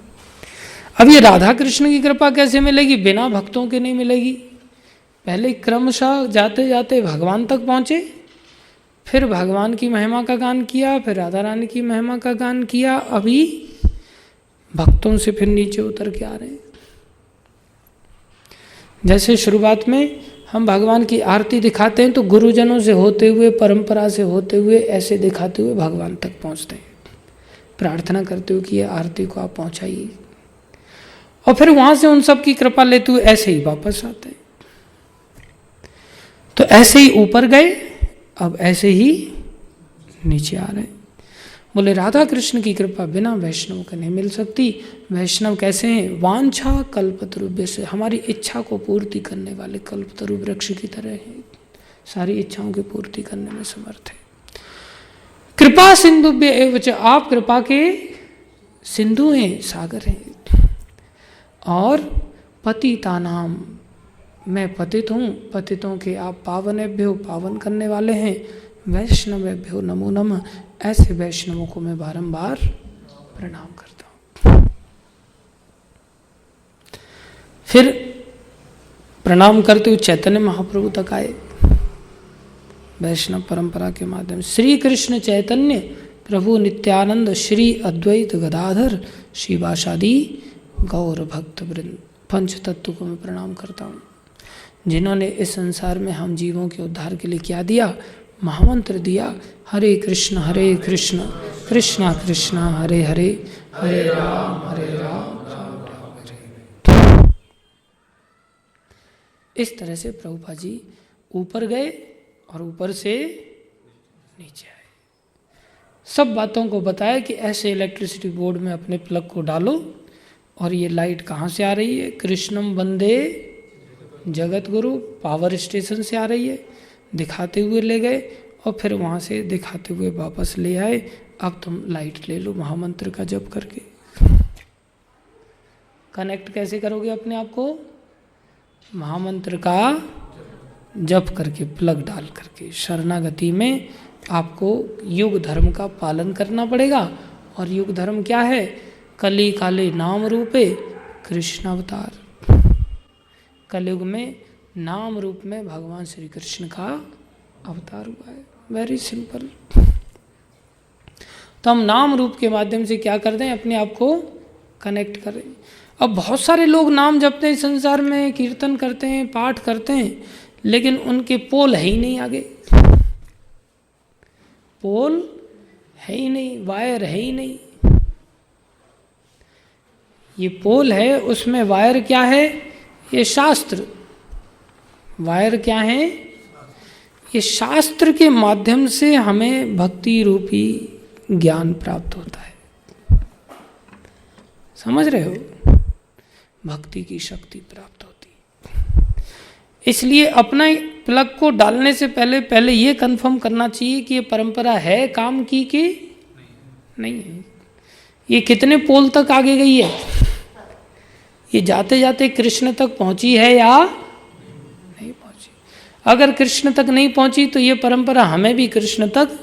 अब ये राधा कृष्ण की कृपा कैसे मिलेगी? बिना भक्तों के नहीं मिलेगी। पहले क्रमशः जाते जाते भगवान तक पहुँचे, फिर भगवान की महिमा का गान किया, फिर राधा रानी की महिमा का गान किया, अभी भक्तों से फिर नीचे उतर के आ रहे हैं। जैसे शुरुआत में हम भगवान की आरती दिखाते हैं तो गुरुजनों से होते हुए, परंपरा से होते हुए, ऐसे दिखाते हुए भगवान तक पहुंचते हैं, प्रार्थना करते हुए कि ये आरती को आप पहुंचाइए, और फिर वहां से उन सब की कृपा लेते हुए ऐसे ही वापस आते हैं। तो ऐसे ही ऊपर गए, अब ऐसे ही नीचे आ रहे हैं। बोले राधा कृष्ण की कृपा बिना वैष्णव के नहीं मिल सकती। वैष्णव कैसे हैं? वांछा कल्पतरु से, हमारी इच्छा को पूर्ति करने वाले कल्पतरु वृक्ष की तरह हैं, सारी इच्छाओं की पूर्ति करने में समर्थ है। कृपा सिंधुभ्य एवच, आप कृपा के सिंधु हैं, सागर हैं। और पतिता नाम, मैं पतित हूँ, पतितों के आप पावनेभ्यो, पावन करने वाले हैं। वैष्णवेभ्यो नमो नमः, ऐसे वैष्णवों को मैं बारंबार प्रणाम करता हूँ। फिर प्रणाम करते हुए चैतन्य महाप्रभु तक आए, वैष्णव परंपरा के माध्यम से। श्री कृष्ण चैतन्य प्रभु नित्यानंद श्री अद्वैत गदाधर शिवासादि गौर भक्त वृंद, पंच तत्व को मैं प्रणाम करता हूँ, जिन्होंने इस संसार में हम जीवों के उद्धार के लिए क्या दिया? महामंत्र दिया, हरे कृष्ण कृष्ण कृष्ण हरे हरे, हरे राम राम राम हरे। इस तरह से प्रभुपाद जी ऊपर गए और ऊपर से नीचे आए, सब बातों को बताया कि ऐसे इलेक्ट्रिसिटी बोर्ड में अपने प्लग को डालो, और ये लाइट कहाँ से आ रही है? कृष्णम वंदे जगत गुरु, पावर स्टेशन से आ रही है। दिखाते हुए ले गए और फिर वहाँ से दिखाते हुए वापस ले आए। अब तुम लाइट ले लो महामंत्र का जप करके। कनेक्ट कैसे करोगे अपने आप को? महामंत्र का जप करके, प्लग डाल करके। शरणागति में आपको युग धर्म का पालन करना पड़ेगा। और युग धर्म क्या है? कली काले नाम रूपे कृष्ण अवतार। कलयुग में नाम रूप में भगवान श्री कृष्ण का अवतार हुआ है। Very simple. तो हम नाम रूप के माध्यम से क्या कर दें, अपने आप को कनेक्ट करें। अब बहुत सारे लोग नाम जपते हैं संसार में, कीर्तन करते हैं, पाठ करते हैं, लेकिन उनके पोल है ही नहीं आगे, पोल है ही नहीं, वायर है ही नहीं। ये पोल है, उसमें वायर क्या है, ये शास्त्र। वायर क्या है, ये शास्त्र के माध्यम से हमें भक्ति रूपी ज्ञान प्राप्त होता है। समझ रहे हो, भक्ति की शक्ति प्राप्त होती है। इसलिए अपना प्लग को डालने से पहले ये कंफर्म करना चाहिए कि ये परंपरा है काम की कि नहीं है। ये कितने पोल तक आगे गई है, ये जाते जाते कृष्ण तक पहुंची है या नहीं पहुंची। अगर कृष्ण तक नहीं पहुंची तो ये परंपरा हमें भी कृष्ण तक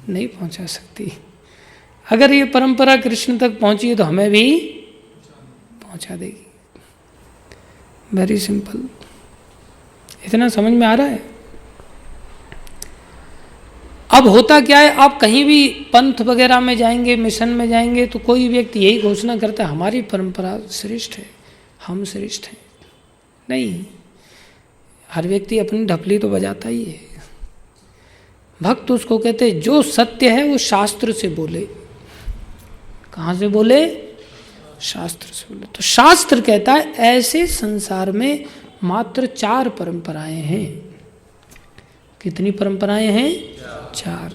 नहीं पहुंचा सकती। अगर ये परंपरा कृष्ण तक पहुंची तो हमें भी पहुंचा देगी। Very simple. इतना समझ में आ रहा है। अब होता क्या है, आप कहीं भी पंथ वगैरह में जाएंगे, मिशन में जाएंगे, तो कोई व्यक्ति यही घोषणा करता है हमारी परंपरा श्रेष्ठ है, हम श्रेष्ठ हैं। नहीं, हर व्यक्ति अपनी ढपली तो बजाता ही है। भक्त उसको कहते हैं जो सत्य है वो शास्त्र से बोले। कहाँ से बोले, शास्त्र से बोले। तो शास्त्र कहता है ऐसे संसार में मात्र 4 परंपराएं हैं। कितनी परंपराएं हैं, 4।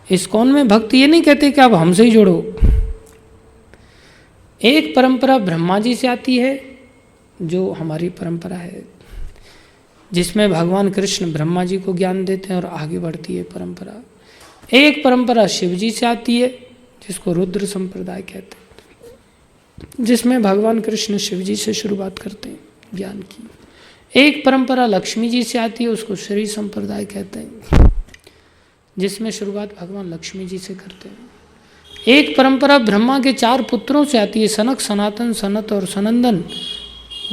इस्कॉन में भक्त ये नहीं कहते कि आप हमसे ही जोड़ो। एक परंपरा ब्रह्मा जी से आती है, जो हमारी परंपरा है, जिसमें भगवान कृष्ण ब्रह्मा जी को ज्ञान देते हैं और आगे बढ़ती है परंपरा। एक परंपरा शिव जी से आती है, जिसको रुद्र संप्रदाय कहते हैं, जिसमें भगवान कृष्ण शिव जी से शुरुआत करते हैं ज्ञान की। एक परंपरा लक्ष्मी जी से आती है, उसको श्री संप्रदाय कहते हैं, जिसमें शुरुआत भगवान लक्ष्मी जी से करते हैं। एक परंपरा ब्रह्मा के 4 पुत्रों से आती है, सनक, सनातन, सनत और सनंदन।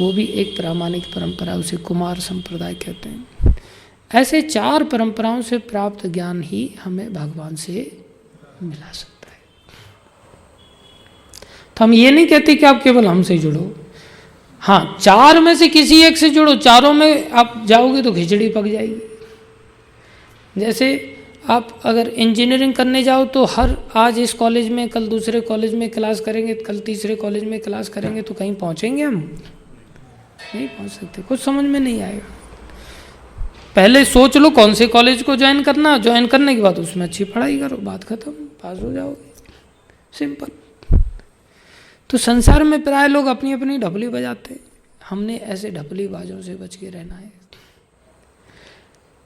वो भी एक प्रामाणिक परंपरा, उसे कुमार संप्रदाय कहते हैं। ऐसे 4 परंपराओं से प्राप्त ज्ञान ही हमें भगवान से मिला सकता है। तो हम ये नहीं कहते कि आप केवल हमसे जुड़ो। हाँ, 4 में से किसी एक से जुड़ो। चारों में आप जाओगे तो खिचड़ी पक जाएगी। जैसे आप अगर इंजीनियरिंग करने जाओ तो आज इस कॉलेज में, कल दूसरे कॉलेज में क्लास करेंगे, कल तीसरे कॉलेज में क्लास करेंगे, तो कहीं पहुंचेंगे हम? नहीं पहुंच सकते, कुछ समझ में नहीं आएगा। पहले सोच लो कौन से कॉलेज को ज्वाइन करना, ज्वाइन करने के बाद उसमें अच्छी पढ़ाई करो, बात खत्म, पास हो जाओगे। सिंपल। तो संसार में प्राय लोग अपनी अपनी ढपली बजाते हैं। हमने ऐसे ढपली बाजों से बच के रहना है।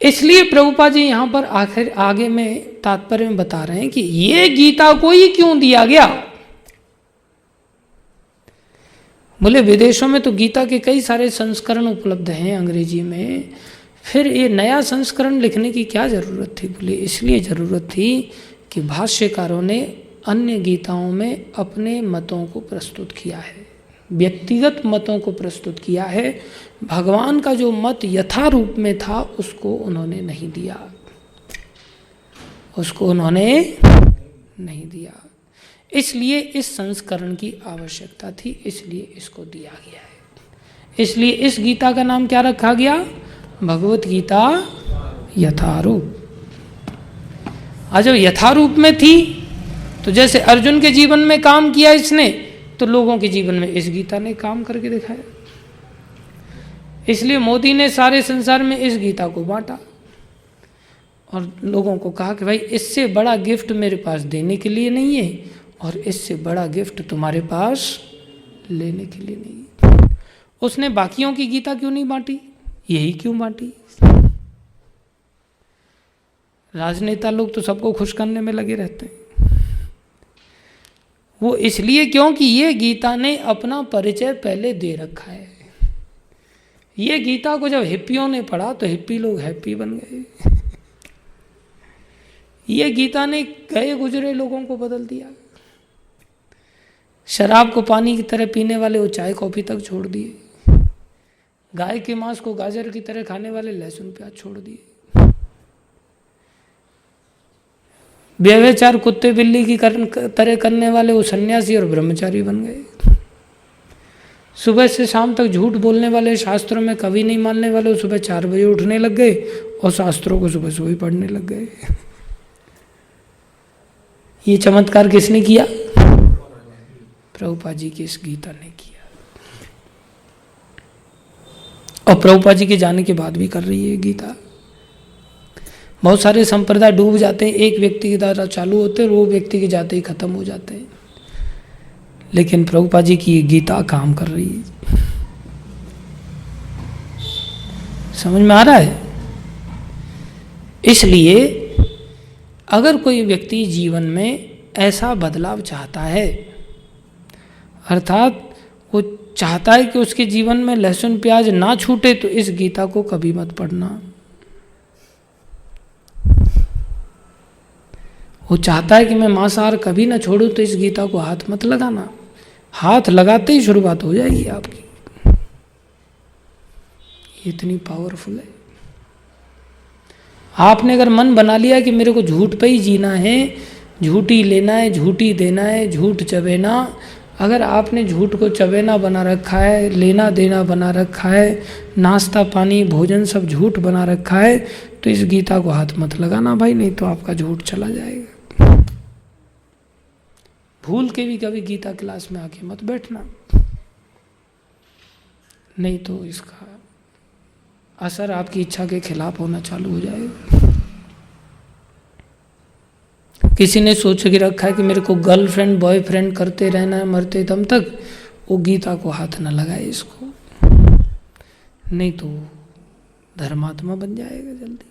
इसलिए प्रभुपाद जी यहाँ पर आगे में तात्पर्य में बता रहे हैं कि ये गीता को ही क्यों दिया गया। बोले विदेशों में तो गीता के कई सारे संस्करण उपलब्ध हैं अंग्रेजी में, फिर ये नया संस्करण लिखने की क्या जरूरत थी। बोले इसलिए जरूरत थी कि भाष्यकारों ने अन्य गीताओं में अपने मतों को प्रस्तुत किया है, व्यक्तिगत मतों को प्रस्तुत किया है। भगवान का जो मत यथा रूप में था उसको उन्होंने नहीं दिया, उसको उन्होंने नहीं दिया। इसलिए इस संस्करण की आवश्यकता थी, इसलिए इसको दिया गया है। इसलिए इस गीता का नाम क्या रखा गया, भगवत गीता यथारूप। आज जब यथारूप में थी तो जैसे अर्जुन के जीवन में काम किया इसने, तो लोगों के जीवन में इस गीता ने काम करके दिखाया। इसलिए मोदी ने सारे संसार में इस गीता को बांटा और लोगों को कहा कि भाई इससे बड़ा गिफ्ट मेरे पास देने के लिए नहीं है और इससे बड़ा गिफ्ट तुम्हारे पास लेने के लिए नहीं है। उसने बाकियों की गीता क्यों नहीं बांटी, यही क्यों बांटी। राजनेता लोग तो सबको खुश करने में लगे रहते हैं। वो इसलिए क्योंकि ये गीता ने अपना परिचय पहले दे रखा है। ये गीता को जब हिप्पियों ने पढ़ा तो हिप्पी लोग हैप्पी बन गए। ये गीता ने गए गुजरे लोगों को बदल दिया। शराब को पानी की तरह पीने वाले वो चाय कॉफी तक छोड़ दिए। गाय के मांस को गाजर की तरह खाने वाले लहसुन प्याज छोड़ दिए। व्यभिचार कुत्ते बिल्ली की तरह करने वाले वो सन्यासी और ब्रह्मचारी बन गए। सुबह से शाम तक झूठ बोलने वाले, शास्त्रों में कभी नहीं मानने वाले, सुबह 4 बजे उठने लग गए और शास्त्रों को सुबह सुबह पढ़ने लग गए। ये चमत्कार किसने किया? प्रभुपाद जी की इस गीता ने किया, और प्रभुपाद जी के जाने के बाद भी कर रही है गीता। बहुत सारे संप्रदाय डूब जाते हैं, एक व्यक्ति के द्वारा चालू होते हैं और वो व्यक्ति के जाते ही खत्म हो जाते हैं, लेकिन प्रभुपाद जी की ये गीता काम कर रही है। समझ में आ रहा है? इसलिए अगर कोई व्यक्ति जीवन में ऐसा बदलाव चाहता है, अर्थात वो चाहता है कि उसके जीवन में लहसुन प्याज ना छूटे, तो इस गीता को कभी मत पढ़ना। वो चाहता है कि मैं मांसाहार कभी ना छोड़ूं, तो इस गीता को हाथ मत लगाना। हाथ लगाते ही शुरुआत हो जाएगी आपकी। इतनी पावरफुल है। आपने अगर मन बना लिया कि मेरे को झूठ पे ही जीना है, झूठ ही लेना है, झूठ ही देना है, झूठ चबेना, अगर आपने झूठ को चबेना बना रखा है, लेना देना बना रखा है, नाश्ता पानी भोजन सब झूठ बना रखा है, तो इस गीता को हाथ मत लगाना भाई, नहीं तो आपका झूठ चला जाएगा। भूल के भी कभी गीता क्लास में आके मत बैठना, नहीं तो इसका असर आपकी इच्छा के खिलाफ होना चालू हो जाएगा। किसी ने सोच के रखा है कि मेरे को गर्लफ्रेंड बॉयफ्रेंड करते रहना है मरते दम तक, वो गीता को हाथ न लगाए इसको, नहीं तो धर्मात्मा बन जाएगा जल्दी।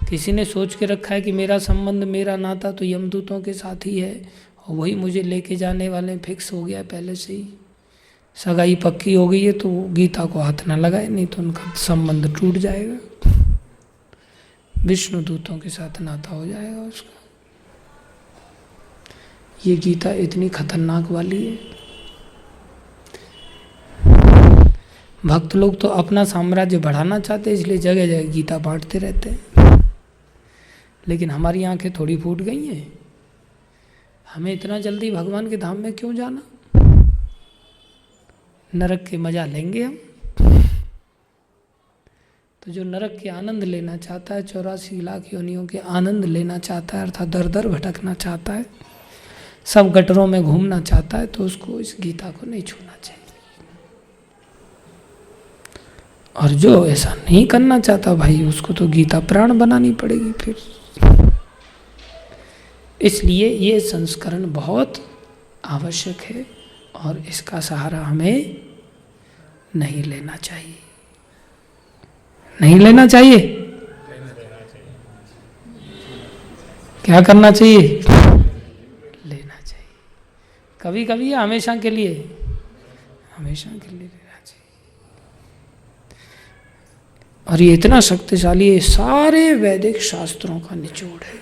किसी ने सोच के रखा है कि मेरा संबंध मेरा नाता तो यमदूतों के साथ ही है और वही मुझे लेके जाने वाले, फिक्स हो गया पहले से ही, सगाई पक्की हो गई है, तो गीता को हाथ न लगाए, नहीं तो उनका संबंध टूट जाएगा, विष्णु दूतों के साथ नाता हो जाएगा उसका। ये गीता इतनी खतरनाक वाली है। भक्त लोग तो अपना साम्राज्य बढ़ाना चाहते हैं, इसलिए जगह जगह गीता बांटते रहते हैं, लेकिन हमारी आंखें थोड़ी फूट गई हैं। हमें इतना जल्दी भगवान के धाम में क्यों जाना? नरक के मजा लेंगे हम। तो जो नरक के आनंद लेना चाहता है, 84 लाख योनियों के आनंद लेना चाहता है, अर्थात दर दर भटकना चाहता है, सब गटरों में घूमना चाहता है, तो उसको इस गीता को नहीं छूना चाहिए। और जो ऐसा नहीं करना चाहता भाई, उसको तो गीता प्राण बनानी पड़ेगी फिर। इसलिए ये संस्करण बहुत आवश्यक है और इसका सहारा हमें नहीं लेना चाहिए। नहीं लेना चाहिए। क्या करना चाहिए? लेना चाहिए। कभी कभी या हमेशा के लिए? हमेशा के लिए लेना चाहिए। और ये इतना शक्तिशाली है, सारे वैदिक शास्त्रों का निचोड़ है,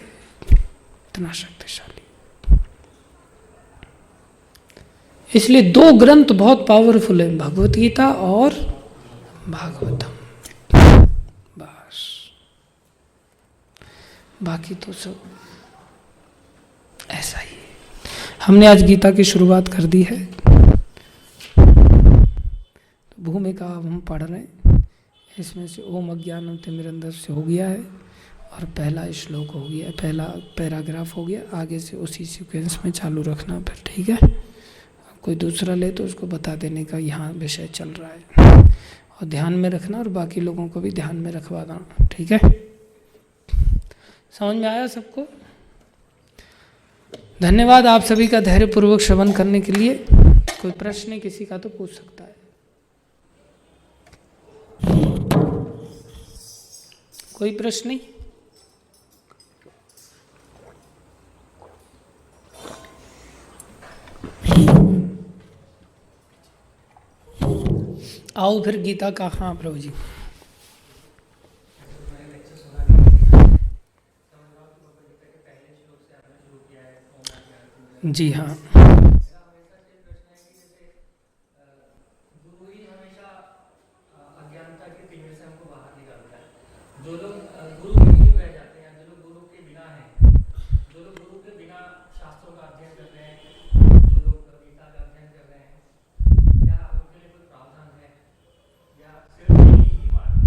इतना शक्तिशाली। इसलिए 2 ग्रंथ बहुत पावरफुल है, भगवत गीता और भागवतम। बस बाकी तो सब ऐसा ही है। हमने आज गीता की शुरुआत कर दी है। भूमिका हम पढ़ रहे हैं, इसमें से ओम अज्ञानम तिमिरंधस्य हो गया है और पहला श्लोक हो गया, पहला पैराग्राफ हो गया। आगे से उसी सीक्वेंस में चालू रखना फिर, ठीक है? कोई दूसरा ले तो उसको बता देने का यहाँ विषय चल रहा है, और ध्यान में रखना और बाकी लोगों को भी ध्यान में रखवाना, ठीक है? समझ में आया सबको? धन्यवाद आप सभी का धैर्यपूर्वक श्रवण करने के लिए। कोई प्रश्न किसी का तो पूछ सकता है। कोई प्रश्न नहीं? आओ फिर गीता का। हाँ प्रभु जी। जी हाँ। जो लोग गुरु के लिए रह जाते हैं, जो लोग गुरु के बिना हैं, जो लोग गुरु के बिना शास्त्रों का अध्ययन कर रहे हैं, जो लोग गीता का अध्ययन कर रहे हैं, क्या उनके लिए कोई प्रावधान है या सिर्फ यही ही मार्ग?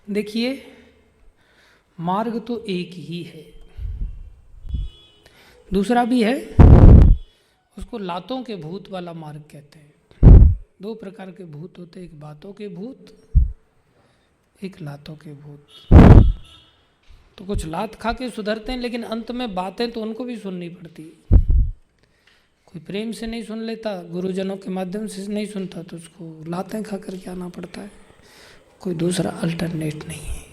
देखिए, मार्ग तो एक ही है, दूसरा भी है, उसको लातों के भूत वाला मार्ग कहते हैं। दो प्रकार के भूत होते हैं, एक बातों के भूत, एक लातों के भूत। तो कुछ लात खा के सुधरते हैं, लेकिन अंत में बातें तो उनको भी सुननी पड़ती है। कोई प्रेम से नहीं सुन लेता, गुरुजनों के माध्यम से नहीं सुनता, तो उसको लातें खा करके आना पड़ता है। कोई दूसरा अल्टरनेट नहीं है।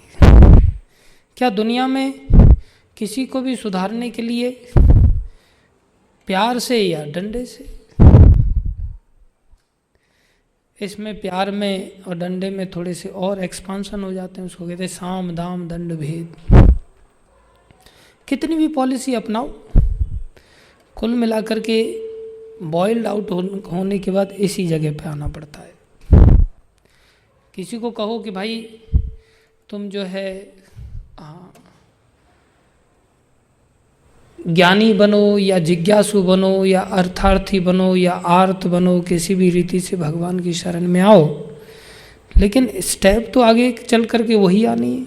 क्या दुनिया में किसी को भी सुधारने के लिए प्यार से या डंडे से? इसमें प्यार में और डंडे में थोड़े से और एक्सपांशन हो जाते हैं, उसको कहते हैं साम दाम दंड भेद। कितनी भी पॉलिसी अपनाओ, कुल मिलाकर के बॉइल्ड आउट होने के बाद इसी जगह पे आना पड़ता है। किसी को कहो कि भाई तुम जो है ज्ञानी बनो या जिज्ञासु बनो या अर्थार्थी बनो या आर्त बनो, किसी भी रीति से भगवान की शरण में आओ, लेकिन स्टेप तो आगे चल करके वही आनी है।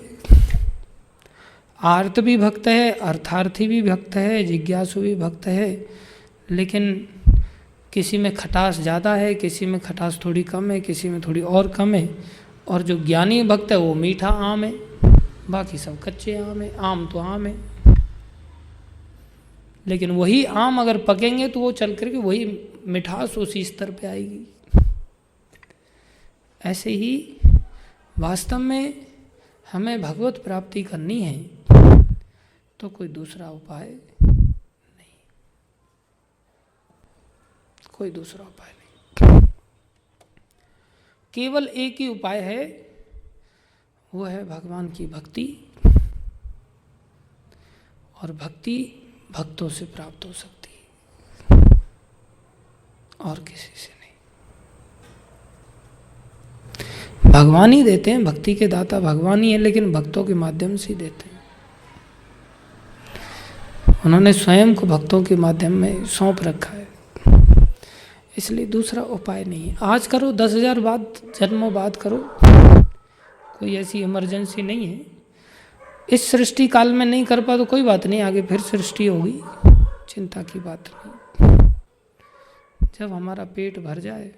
आर्त भी भक्त है, अर्थार्थी भी भक्त है, जिज्ञासु भी भक्त है, लेकिन किसी में खटास ज़्यादा है, किसी में खटास थोड़ी कम है, किसी में थोड़ी और कम है। और जो ज्ञानी भक्त है वो मीठा आम है, बाकी सब कच्चे आम है। आम तो आम है, लेकिन वही आम अगर पकेंगे तो वो चल करके वही मिठास उसी स्तर पे आएगी। ऐसे ही वास्तव में हमें भगवत प्राप्ति करनी है तो कोई दूसरा उपाय नहीं, कोई दूसरा उपाय नहीं, केवल एक ही उपाय है, वो है भगवान की भक्ति। और भक्ति भक्तों से प्राप्त हो सकती है, और किसी से नहीं। भगवान ही देते हैं, भक्ति के दाता भगवान ही है, लेकिन भक्तों के माध्यम से देते हैं। उन्होंने स्वयं को भक्तों के माध्यम में सौंप रखा है, इसलिए दूसरा उपाय नहीं है। आज करो, 10,000 जन्मों बाद करो, कोई ऐसी इमरजेंसी नहीं है। इस सृष्टि काल में नहीं कर पा तो कोई बात नहीं, आगे फिर सृष्टि होगी, चिंता की बात नहीं। जब हमारा पेट भर जाए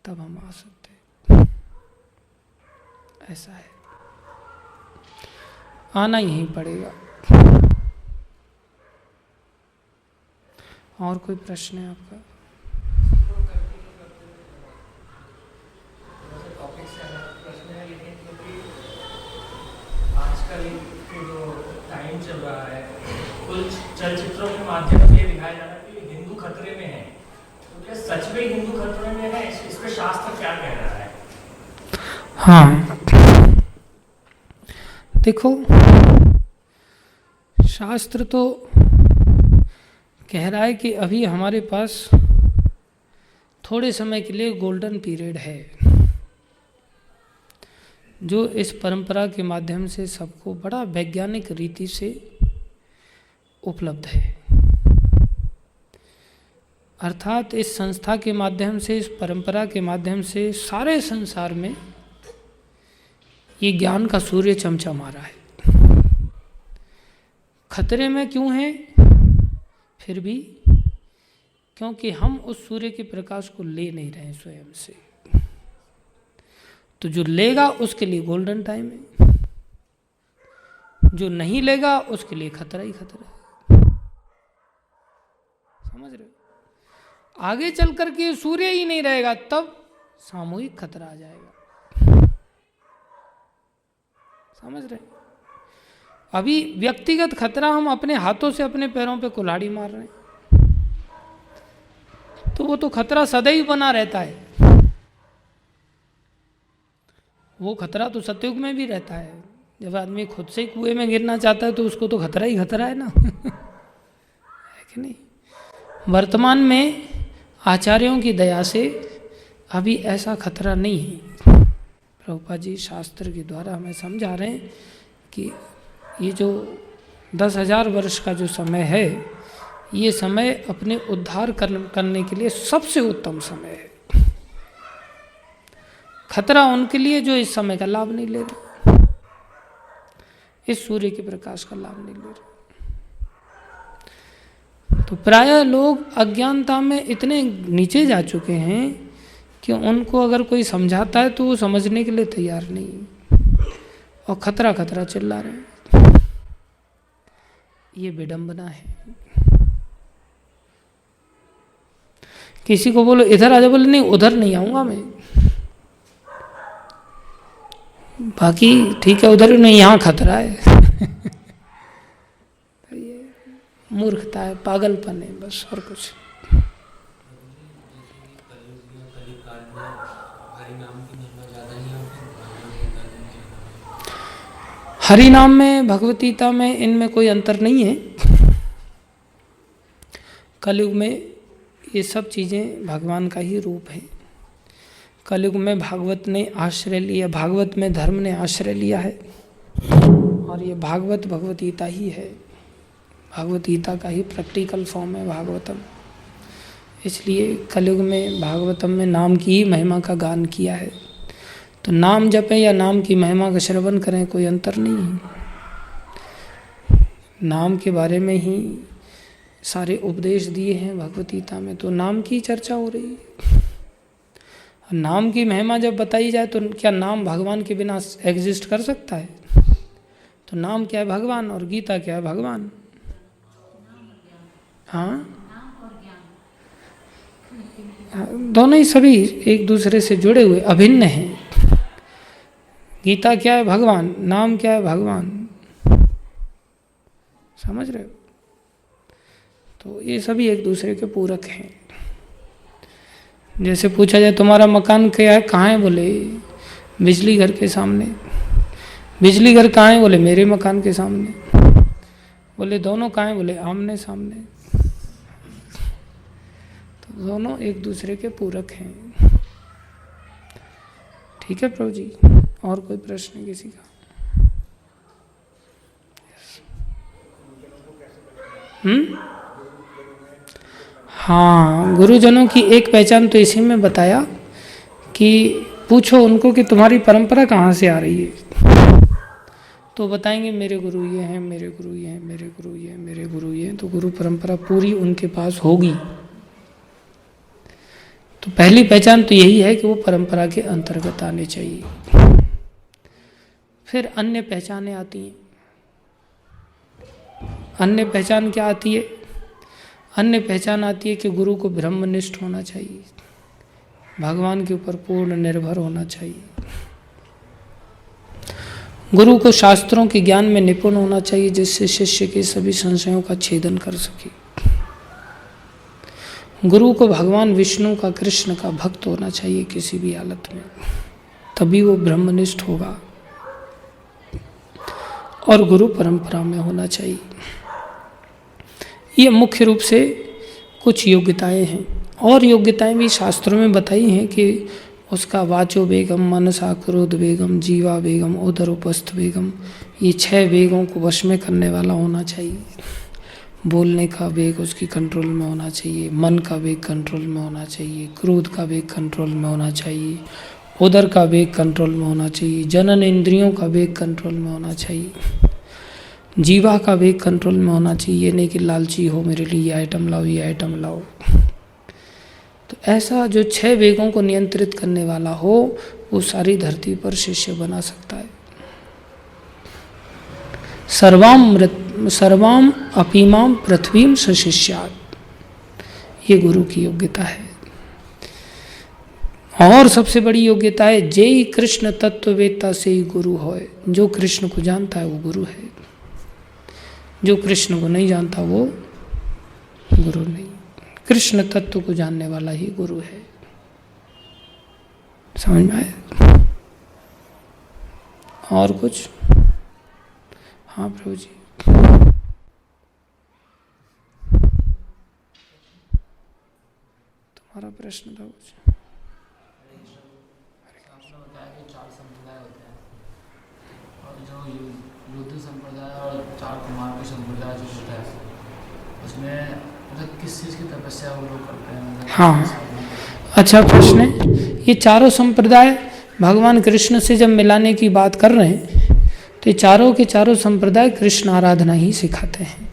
तब हम आ सकते हैं, ऐसा है, आना ही पड़ेगा। और कोई प्रश्न है आपका? चल रहा है, कुछ चलचित्रों के माध्यम से दिखाया जा रहा है कि हिंदू खतरे में है, तो क्या सच में हिंदू खतरे में है? इस पे शास्त्र क्या कह रहा है? हाँ, देखो, शास्त्र तो कह रहा है कि अभी हमारे पास थोड़े समय के लिए गोल्डन पीरियड है, जो इस परंपरा के माध्यम से सबको बड़ा वैज्ञानिक रीति से उपलब्ध है। अर्थात इस संस्था के माध्यम से, इस परंपरा के माध्यम से सारे संसार में ये ज्ञान का सूर्य चमचमा रहा है। खतरे में क्यों है? फिर भी क्योंकि हम उस सूर्य के प्रकाश को ले नहीं रहे स्वयं से। तो जो लेगा उसके लिए गोल्डन टाइम है, जो नहीं लेगा उसके लिए खतरा ही खतरा है। समझ रहे हो? आगे चल करके सूर्य ही नहीं रहेगा तब सामूहिक खतरा आ जाएगा। समझ रहे? अभी व्यक्तिगत खतरा हम अपने हाथों से अपने पैरों पे कुल्हाड़ी मार रहे हैं, तो वो तो खतरा सदैव बना रहता है। वो खतरा तो सतयुग में भी रहता है। जब आदमी खुद से कुएं में गिरना चाहता है तो उसको तो खतरा ही खतरा है ना। है कि नहीं? वर्तमान में आचार्यों की दया से अभी ऐसा खतरा नहीं है, प्रभुपाद जी शास्त्र के द्वारा हमें समझा रहे हैं कि ये जो 10,000 वर्ष का जो समय है, ये समय अपने उद्धार करने के लिए सबसे उत्तम समय है। खतरा उनके लिए जो इस समय का लाभ नहीं ले रहे, इस सूर्य के प्रकाश का लाभ नहीं ले रहे। तो प्रायः लोग अज्ञानता में इतने नीचे जा चुके हैं कि उनको अगर कोई समझाता है तो वो समझने के लिए तैयार नहीं, और खतरा खतरा चिल्ला रहे हैं। ये विडंबना है। किसी को बोलो इधर आ जा, बोले नहीं उधर नहीं आऊंगा मैं, बाकी ठीक है उधर नहीं, यहाँ खतरा है। तो ये मूर्खता है, पागलपन है, बस और कुछ। हरि नाम में, भगवतीता में, इनमें कोई अंतर नहीं है। कलयुग में ये सब चीज़ें भगवान का ही रूप है। कलयुग में भागवत ने आश्रय लिया, भागवत में धर्म ने आश्रय लिया है, और ये भागवत भगवतीता ही है। भगवतीता का ही प्रैक्टिकल फॉर्म है भागवतम। इसलिए कलयुग में भागवतम में नाम की ही महिमा का गान किया है। तो नाम जपें या नाम की महिमा का श्रवण करें, कोई अंतर नहीं है। नाम के बारे में ही सारे उपदेश दिए हैं भगवतीता में, तो नाम की चर्चा हो रही है। नाम की महिमा जब बताई जाए तो क्या नाम भगवान के बिना एग्जिस्ट कर सकता है? तो नाम क्या है? भगवान। और गीता क्या है? भगवान। हाँ, दोनों ही सभी एक दूसरे से जुड़े हुए अभिन्न हैं। गीता क्या है? भगवान। नाम क्या है? भगवान। समझ रहे हो? तो ये सभी एक दूसरे के पूरक हैं। जैसे पूछा जाए तुम्हारा मकान क्या है, कहाँ है? बोले बिजली घर के सामने। बिजली घर कहाँ है? बोले मेरे मकान के सामने। बोले दोनों कहाँ है? बोले आमने सामने। तो दोनों एक दूसरे के पूरक हैं। ठीक है प्रभु जी, और कोई प्रश्न किसी का? हाँ, गुरुजनों की एक पहचान तो इसी में बताया कि पूछो उनको कि तुम्हारी परंपरा कहाँ से आ रही है, तो बताएंगे मेरे गुरु ये हैं, मेरे गुरु ये हैं, मेरे गुरु ये हैं, मेरे गुरु ये हैं। तो गुरु परंपरा पूरी उनके पास होगी। तो पहली पहचान तो यही है कि वो परंपरा के अंतर्गत आने चाहिए। फिर अन्य पहचानें आती हैं। अन्य पहचान क्या आती है? अन्य पहचान आती है कि गुरु को ब्रह्मनिष्ठ होना चाहिए, भगवान के ऊपर पूर्ण निर्भर होना चाहिए, गुरु को शास्त्रों के ज्ञान में निपुण होना चाहिए, जिससे शिष्य के सभी संशयों का छेदन कर सके। गुरु को भगवान विष्णु का, कृष्ण का भक्त होना चाहिए किसी भी हालत में, तभी वो ब्रह्मनिष्ठ होगा। और गुरु परंपरा में होना चाहिए। ये मुख्य रूप से कुछ योग्यताएं हैं, और योग्यताएं भी शास्त्रों में बताई हैं कि उसका वाचो वेगम, मनसा क्रोध वेगम, जीवा वेगम, उदर उपस्थ वेगम, ये 6 वेगों को वश में करने वाला होना चाहिए। बोलने का वेग उसकी कंट्रोल में होना चाहिए, मन का वेग कंट्रोल में होना चाहिए, क्रोध का वेग कंट्रोल में होना चाहिए, उदर का वेग कंट्रोल में होना चाहिए, जनन इंद्रियों का वेग कंट्रोल में होना चाहिए, जीवा का वेग कंट्रोल में होना चाहिए। ये नहीं कि लालची हो, मेरे लिए ये आइटम लाओ, ये आइटम लाओ। तो ऐसा जो 6 वेगों को नियंत्रित करने वाला हो, वो सारी धरती पर शिष्य बना सकता है। सर्वाम अपीमाम पृथ्वीम सशिष्यात्, ये गुरु की योग्यता है। और सबसे बड़ी योग्यता है जेई कृष्ण तत्ववेत्ता से ही गुरु होए। जो कृष्ण को जानता है वो गुरु है, जो कृष्ण को नहीं जानता वो गुरु नहीं। कृष्ण तत्व को जानने वाला ही गुरु है। समझ में आया? और कुछ? हाँ प्रभु जी। तुम्हारा प्रश्न था कुछ? आपने बताया कि 4 संतों जो रुद्र संप्रदाय और चार कुमार के संप्रदाय जो होता है उसमें मतलब किस चीज़ की तपस्या वो लोग करते हैं मतलब हाँ, अच्छा प्रश्न है। ये चारों संप्रदाय भगवान कृष्ण से जब मिलाने की बात कर रहे हैं तो ये चारों के चारों संप्रदाय कृष्ण आराधना ही सिखाते हैं।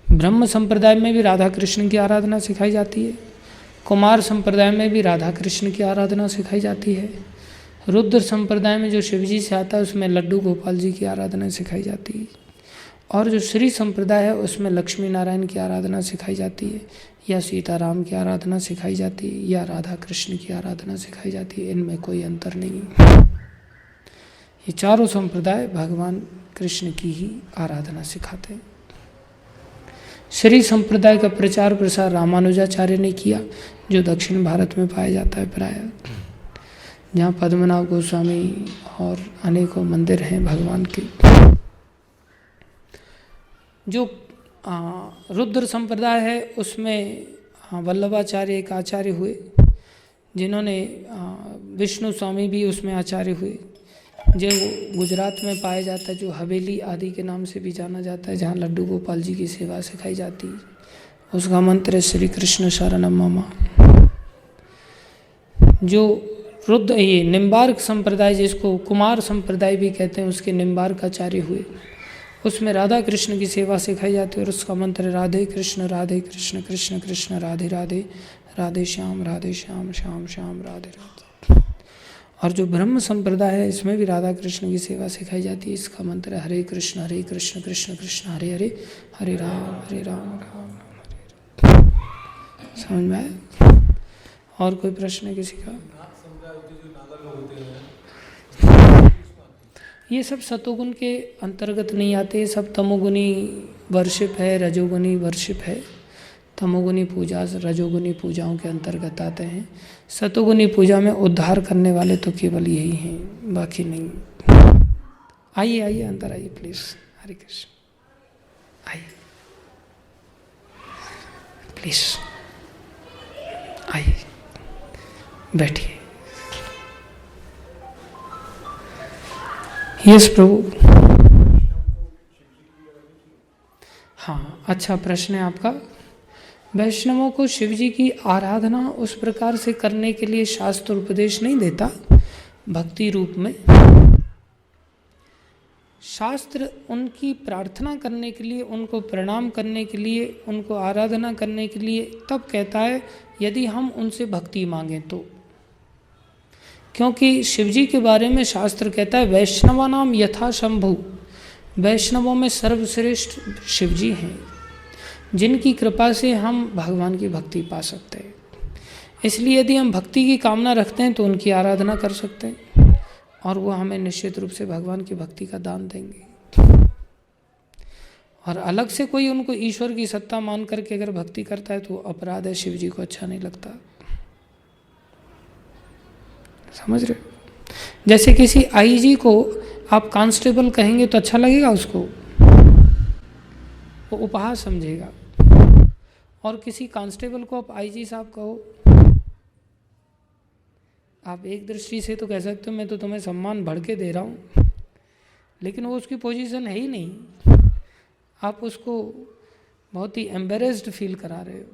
ब्रह्म संप्रदाय में भी राधा कृष्ण की आराधना सिखाई जाती है, कुमार संप्रदाय में भी राधा कृष्ण की आराधना सिखाई जाती है, रुद्र संप्रदाय में जो शिवजी से आता है उसमें लड्डू गोपाल जी की आराधना सिखाई जाती है, और जो श्री संप्रदाय है उसमें लक्ष्मी नारायण की आराधना सिखाई जाती है, या सीताराम की आराधना सिखाई जाती है, या राधा कृष्ण की आराधना सिखाई जाती है। इनमें कोई अंतर नहीं है। ये चारों संप्रदाय भगवान कृष्ण की ही आराधना सिखाते हैं। श्री संप्रदाय का प्रचार प्रसार रामानुजाचार्य ने किया, जो दक्षिण भारत में पाया जाता है प्राय, जहाँ पद्मनाभ गोस्वामी और अनेकों मंदिर हैं भगवान के। जो रुद्र संप्रदाय है उसमें वल्लभाचार्य एक आचार्य हुए, जिन्होंने विष्णु स्वामी भी उसमें आचार्य हुए, जो गुजरात में पाया जाता है, जो हवेली आदि के नाम से भी जाना जाता है, जहाँ लड्डू गोपाल जी की सेवा सिखाई जाती है। उसका मंत्र है श्री कृष्ण शरणम मम। जो रुद्र ये निम्बार्क संप्रदाय, जिसको कुमार संप्रदाय भी कहते हैं, उसके निम्बार्क आचार्य हुए, उसमें राधा कृष्ण की सेवा सिखाई जाती है, और उसका मंत्र है राधे कृष्ण कृष्ण कृष्ण राधे राधे, राधे श्याम श्याम श्याम राधे राधे। और जो ब्रह्म संप्रदाय है इसमें भी राधा कृष्ण की सेवा सिखाई जाती है। इसका मंत्र है हरे कृष्ण कृष्ण कृष्ण हरे हरे, हरे राम राम राम हरे राम। समझ में आया? और कोई प्रश्न है किसी का? ये सब सतोगुण के अंतर्गत नहीं आते, ये सब तमोगुनी वर्शिप है, रजोगुनी वर्शिप है। तमोगुनी पूजा रजोगुनी पूजाओं के अंतर्गत आते हैं। सतोगुनी पूजा में उद्धार करने वाले तो केवल यही हैं, बाकी नहीं। आइए आइए अंदर आइए प्लीज। हरे कृष्ण, आइए प्लीज, आइए बैठिए। यस प्रभु। हाँ, अच्छा प्रश्न है आपका। वैष्णवों को शिव जी की आराधना उस प्रकार से करने के लिए शास्त्र उपदेश नहीं देता भक्ति रूप में। शास्त्र उनकी प्रार्थना करने के लिए, उनको प्रणाम करने के लिए, उनको आराधना करने के लिए तब कहता है यदि हम उनसे भक्ति मांगें तो। क्योंकि शिवजी के बारे में शास्त्र कहता है वैष्णवानाम यथा शंभु, वैष्णवों में सर्वश्रेष्ठ शिवजी हैं, जिनकी कृपा से हम भगवान की भक्ति पा सकते हैं। इसलिए यदि हम भक्ति की कामना रखते हैं तो उनकी आराधना कर सकते हैं, और वो हमें निश्चित रूप से भगवान की भक्ति का दान देंगे। और अलग से कोई उनको ईश्वर की सत्ता मान करके अगर भक्ति करता है तो अपराध है, शिव जी को अच्छा नहीं लगता। समझ रहे हो? जैसे किसी आईजी को आप कांस्टेबल कहेंगे तो अच्छा लगेगा उसको, वो उपहार समझेगा। और किसी कांस्टेबल को आप आईजी साहब कहो, आप एक दृष्टि से तो कह सकते हो मैं तो तुम्हें सम्मान बढ़ के दे रहा हूँ, लेकिन वो उसकी पोजीशन है ही नहीं। आप उसको बहुत ही एम्बेरेस्ड फील करा रहे हो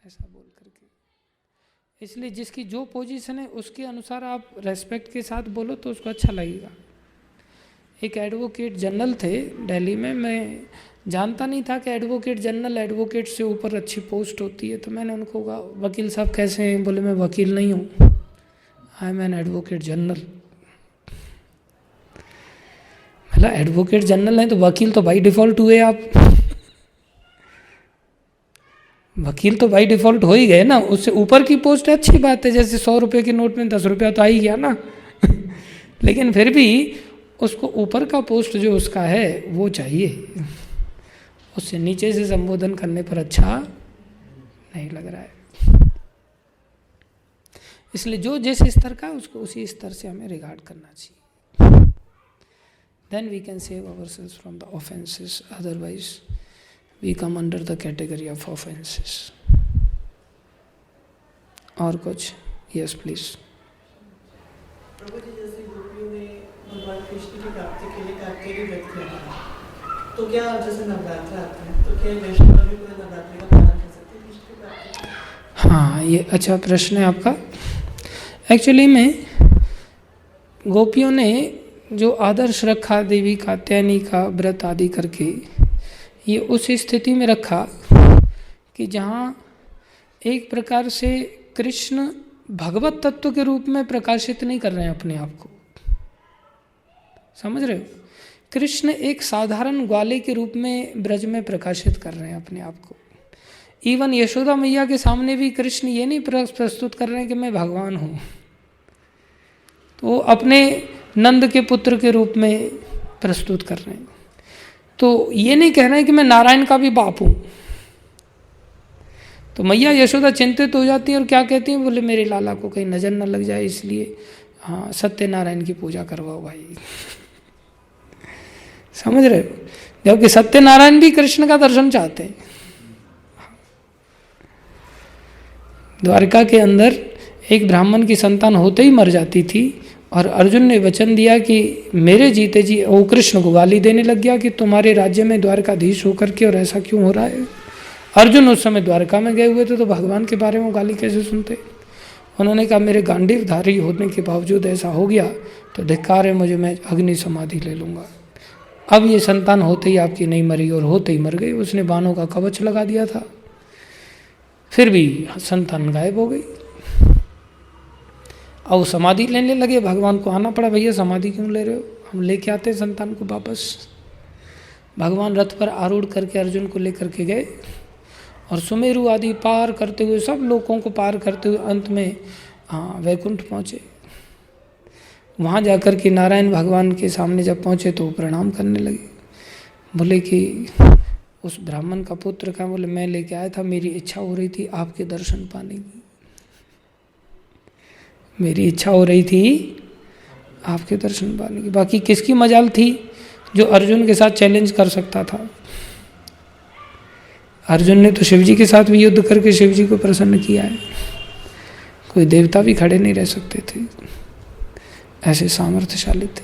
ऐसा बोल करके। इसलिए जिसकी जो पोजीशन है उसके अनुसार आप रेस्पेक्ट के साथ बोलो तो उसको अच्छा लगेगा। एक एडवोकेट जनरल थे दिल्ली में, मैं जानता नहीं था कि एडवोकेट जनरल एडवोकेट से ऊपर अच्छी पोस्ट होती है। तो मैंने उनको कहा वकील साहब कैसे हैं? बोले मैं वकील नहीं हूँ, I am an advocate general. मतलब एडवोकेट जनरल हैं तो वकील तो बाई डिफ़ॉल्ट हुए आप। वकील तो बाई डिफ़ॉल्ट हो ही गए ना, उससे ऊपर की पोस्ट है अच्छी बात है, जैसे 100 रुपये के नोट में 10 रुपया तो आ ही गया ना। लेकिन फिर भी उसको ऊपर का पोस्ट जो उसका है वो चाहिए, उससे नीचे से संबोधन करने पर अच्छा नहीं लग रहा है। इसलिए जो जिस स्तर का है उसको उसी स्तर से हमें रिगार्ड करना चाहिए। Then we can save ourselves from the offenses. Otherwise, we come under the category of offenses. और कुछ? Yes, please. प्रभु जी, जैसे गोपियों ने भगवान कृष्ण की प्राप्ति के लिए कार्तिक व्रत किया था, तो क्या जैसे नवरात्र आते हैं तो क्या वैष्णव भी पूरे नवरात्रि का पालन कर सकते हैं कृष्ण की प्राप्ति? हाँ, ये अच्छा प्रश्न है आपका। एक्चुअली में गोपियों ने जो आदर्श रखा देवी कात्यायनी का व्रत आदि करके, ये उस स्थिति में रखा कि जहाँ एक प्रकार से कृष्ण भगवत तत्व के रूप में प्रकाशित नहीं कर रहे हैं अपने आप को, समझ रहे हो? कृष्ण एक साधारण ग्वाले के रूप में ब्रज में प्रकाशित कर रहे हैं अपने आप को। इवन यशोदा मैया के सामने भी कृष्ण ये नहीं प्रस्तुत कर रहे हैं कि मैं भगवान हूँ, तो वो अपने नंद के पुत्र के रूप में प्रस्तुत कर रहे हैं। तो ये नहीं कह रहे हैं कि मैं नारायण का भी बाप हूँ। तो मैया यशोदा चिंतित हो जाती है और क्या कहती हैं, बोले मेरे लाला को कहीं नजर न लग जाए, इसलिए हाँ सत्यनारायण की पूजा करवाओ भाई। समझ रहे हो? जबकि सत्यनारायण भी कृष्ण का दर्शन चाहते हैं। द्वारका के अंदर एक ब्राह्मण की संतान होते ही मर जाती थी और अर्जुन ने वचन दिया कि मेरे जीते जी, वो कृष्ण को गाली देने लग गया कि तुम्हारे राज्य में द्वारकाधीश होकर के और ऐसा क्यों हो रहा है। अर्जुन उस समय द्वारका में गए हुए थे, तो भगवान के बारे में गाली कैसे सुनते। उन्होंने कहा मेरे गांडीवधारी होने के बावजूद ऐसा हो गया तो धिक्कार है मुझे, मैं अग्नि समाधि ले लूँगा। अब ये संतान होते ही आपकी नहीं मरी और होते ही मर गई। उसने बाणों का कवच लगा दिया था, फिर भी संतान गायब हो गई। और समाधि लेने लगे, भगवान को आना पड़ा, भैया समाधि क्यों ले रहे हो, हम लेके आते हैं संतान को वापस। भगवान रथ पर आरूढ़ करके अर्जुन को लेकर के गए और सुमेरु आदि पार करते हुए, सब लोगों को पार करते हुए अंत में वैकुंठ पहुँचे। वहाँ जाकर के नारायण भगवान के सामने जब पहुँचे तो प्रणाम करने लगे। बोले कि उस ब्राह्मण का पुत्र का, बोले मैं लेके आया था, मेरी इच्छा हो रही थी आपके दर्शन पाने की, मेरी इच्छा हो रही थी आपके दर्शन पाने की। बाकी किसकी मजाल थी जो अर्जुन के साथ चैलेंज कर सकता था। अर्जुन ने तो शिवजी के साथ भी युद्ध करके शिवजी को प्रसन्न किया है, कोई देवता भी खड़े नहीं रह सकते थे, ऐसे सामर्थ्यशाली थे।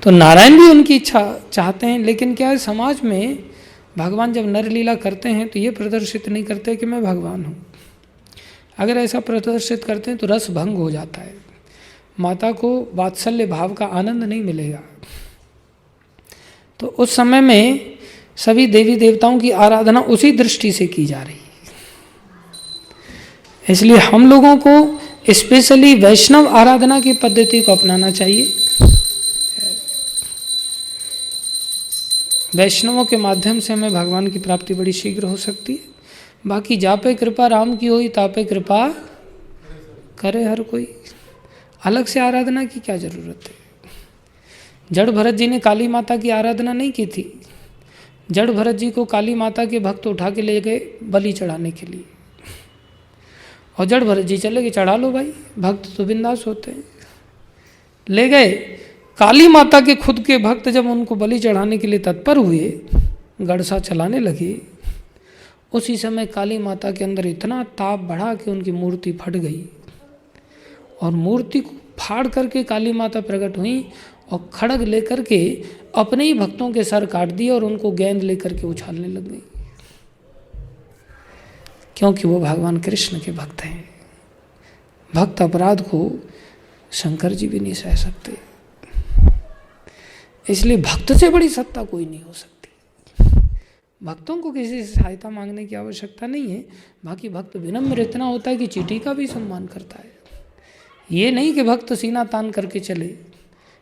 तो नारायण भी उनकी इच्छा चाहते हैं, लेकिन क्या है, समाज में भगवान जब नरलीला करते हैं तो ये प्रदर्शित नहीं करते कि मैं भगवान हूँ। अगर ऐसा प्रदर्शित करते हैं तो रस भंग हो जाता है, माता को वात्सल्य भाव का आनंद नहीं मिलेगा। तो उस समय में सभी देवी देवताओं की आराधना उसी दृष्टि से की जा रही है। इसलिए हम लोगों को स्पेशली वैष्णव आराधना की पद्धति को अपनाना चाहिए। वैष्णवों के माध्यम से हमें भगवान की प्राप्ति बड़ी शीघ्र हो सकती है। बाकी जापे कृपा राम की होई तापे कृपा करे हर कोई, अलग से आराधना की क्या जरूरत है। जड़ भरत जी ने काली माता की आराधना नहीं की थी। जड़ भरत जी को काली माता के भक्त उठा के ले गए बलि चढ़ाने के लिए, और जड़ भरत जी चले गए, चढ़ा लो भाई, भक्त तो बिंदास होते हैं। ले गए, काली माता के खुद के भक्त जब उनको बलि चढ़ाने के लिए तत्पर हुए, गड़सा चलाने लगे, उसी समय काली माता के अंदर इतना ताप बढ़ा कि उनकी मूर्ति फट गई, और मूर्ति को फाड़ करके काली माता प्रकट हुई और खड़ग लेकर के अपने ही भक्तों के सर काट दिए और उनको गेंद लेकर के उछालने लग गई, क्योंकि वो भगवान कृष्ण के भक्त हैं। भक्त अपराध को शंकर जी भी नहीं सह सकते, इसलिए भक्त से बड़ी सत्ता कोई नहीं हो सकती। भक्तों को किसी से सहायता मांगने की आवश्यकता नहीं है। बाकी भक्त विनम्र इतना होता है कि चींटी का भी सम्मान करता है। ये नहीं कि भक्त सीना तान करके चले,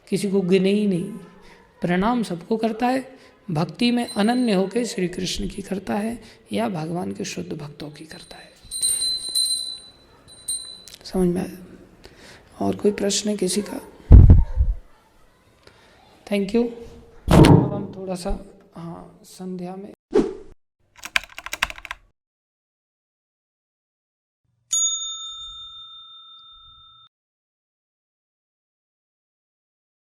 किसी को गिने ही नहीं, प्रणाम सबको करता है, भक्ति में अनन्य होकर श्री कृष्ण की करता है या भगवान के शुद्ध भक्तों की करता है। समझ में आया? और कोई प्रश्न है किसी का? Thank you. अब हम थोड़ा सा संध्या में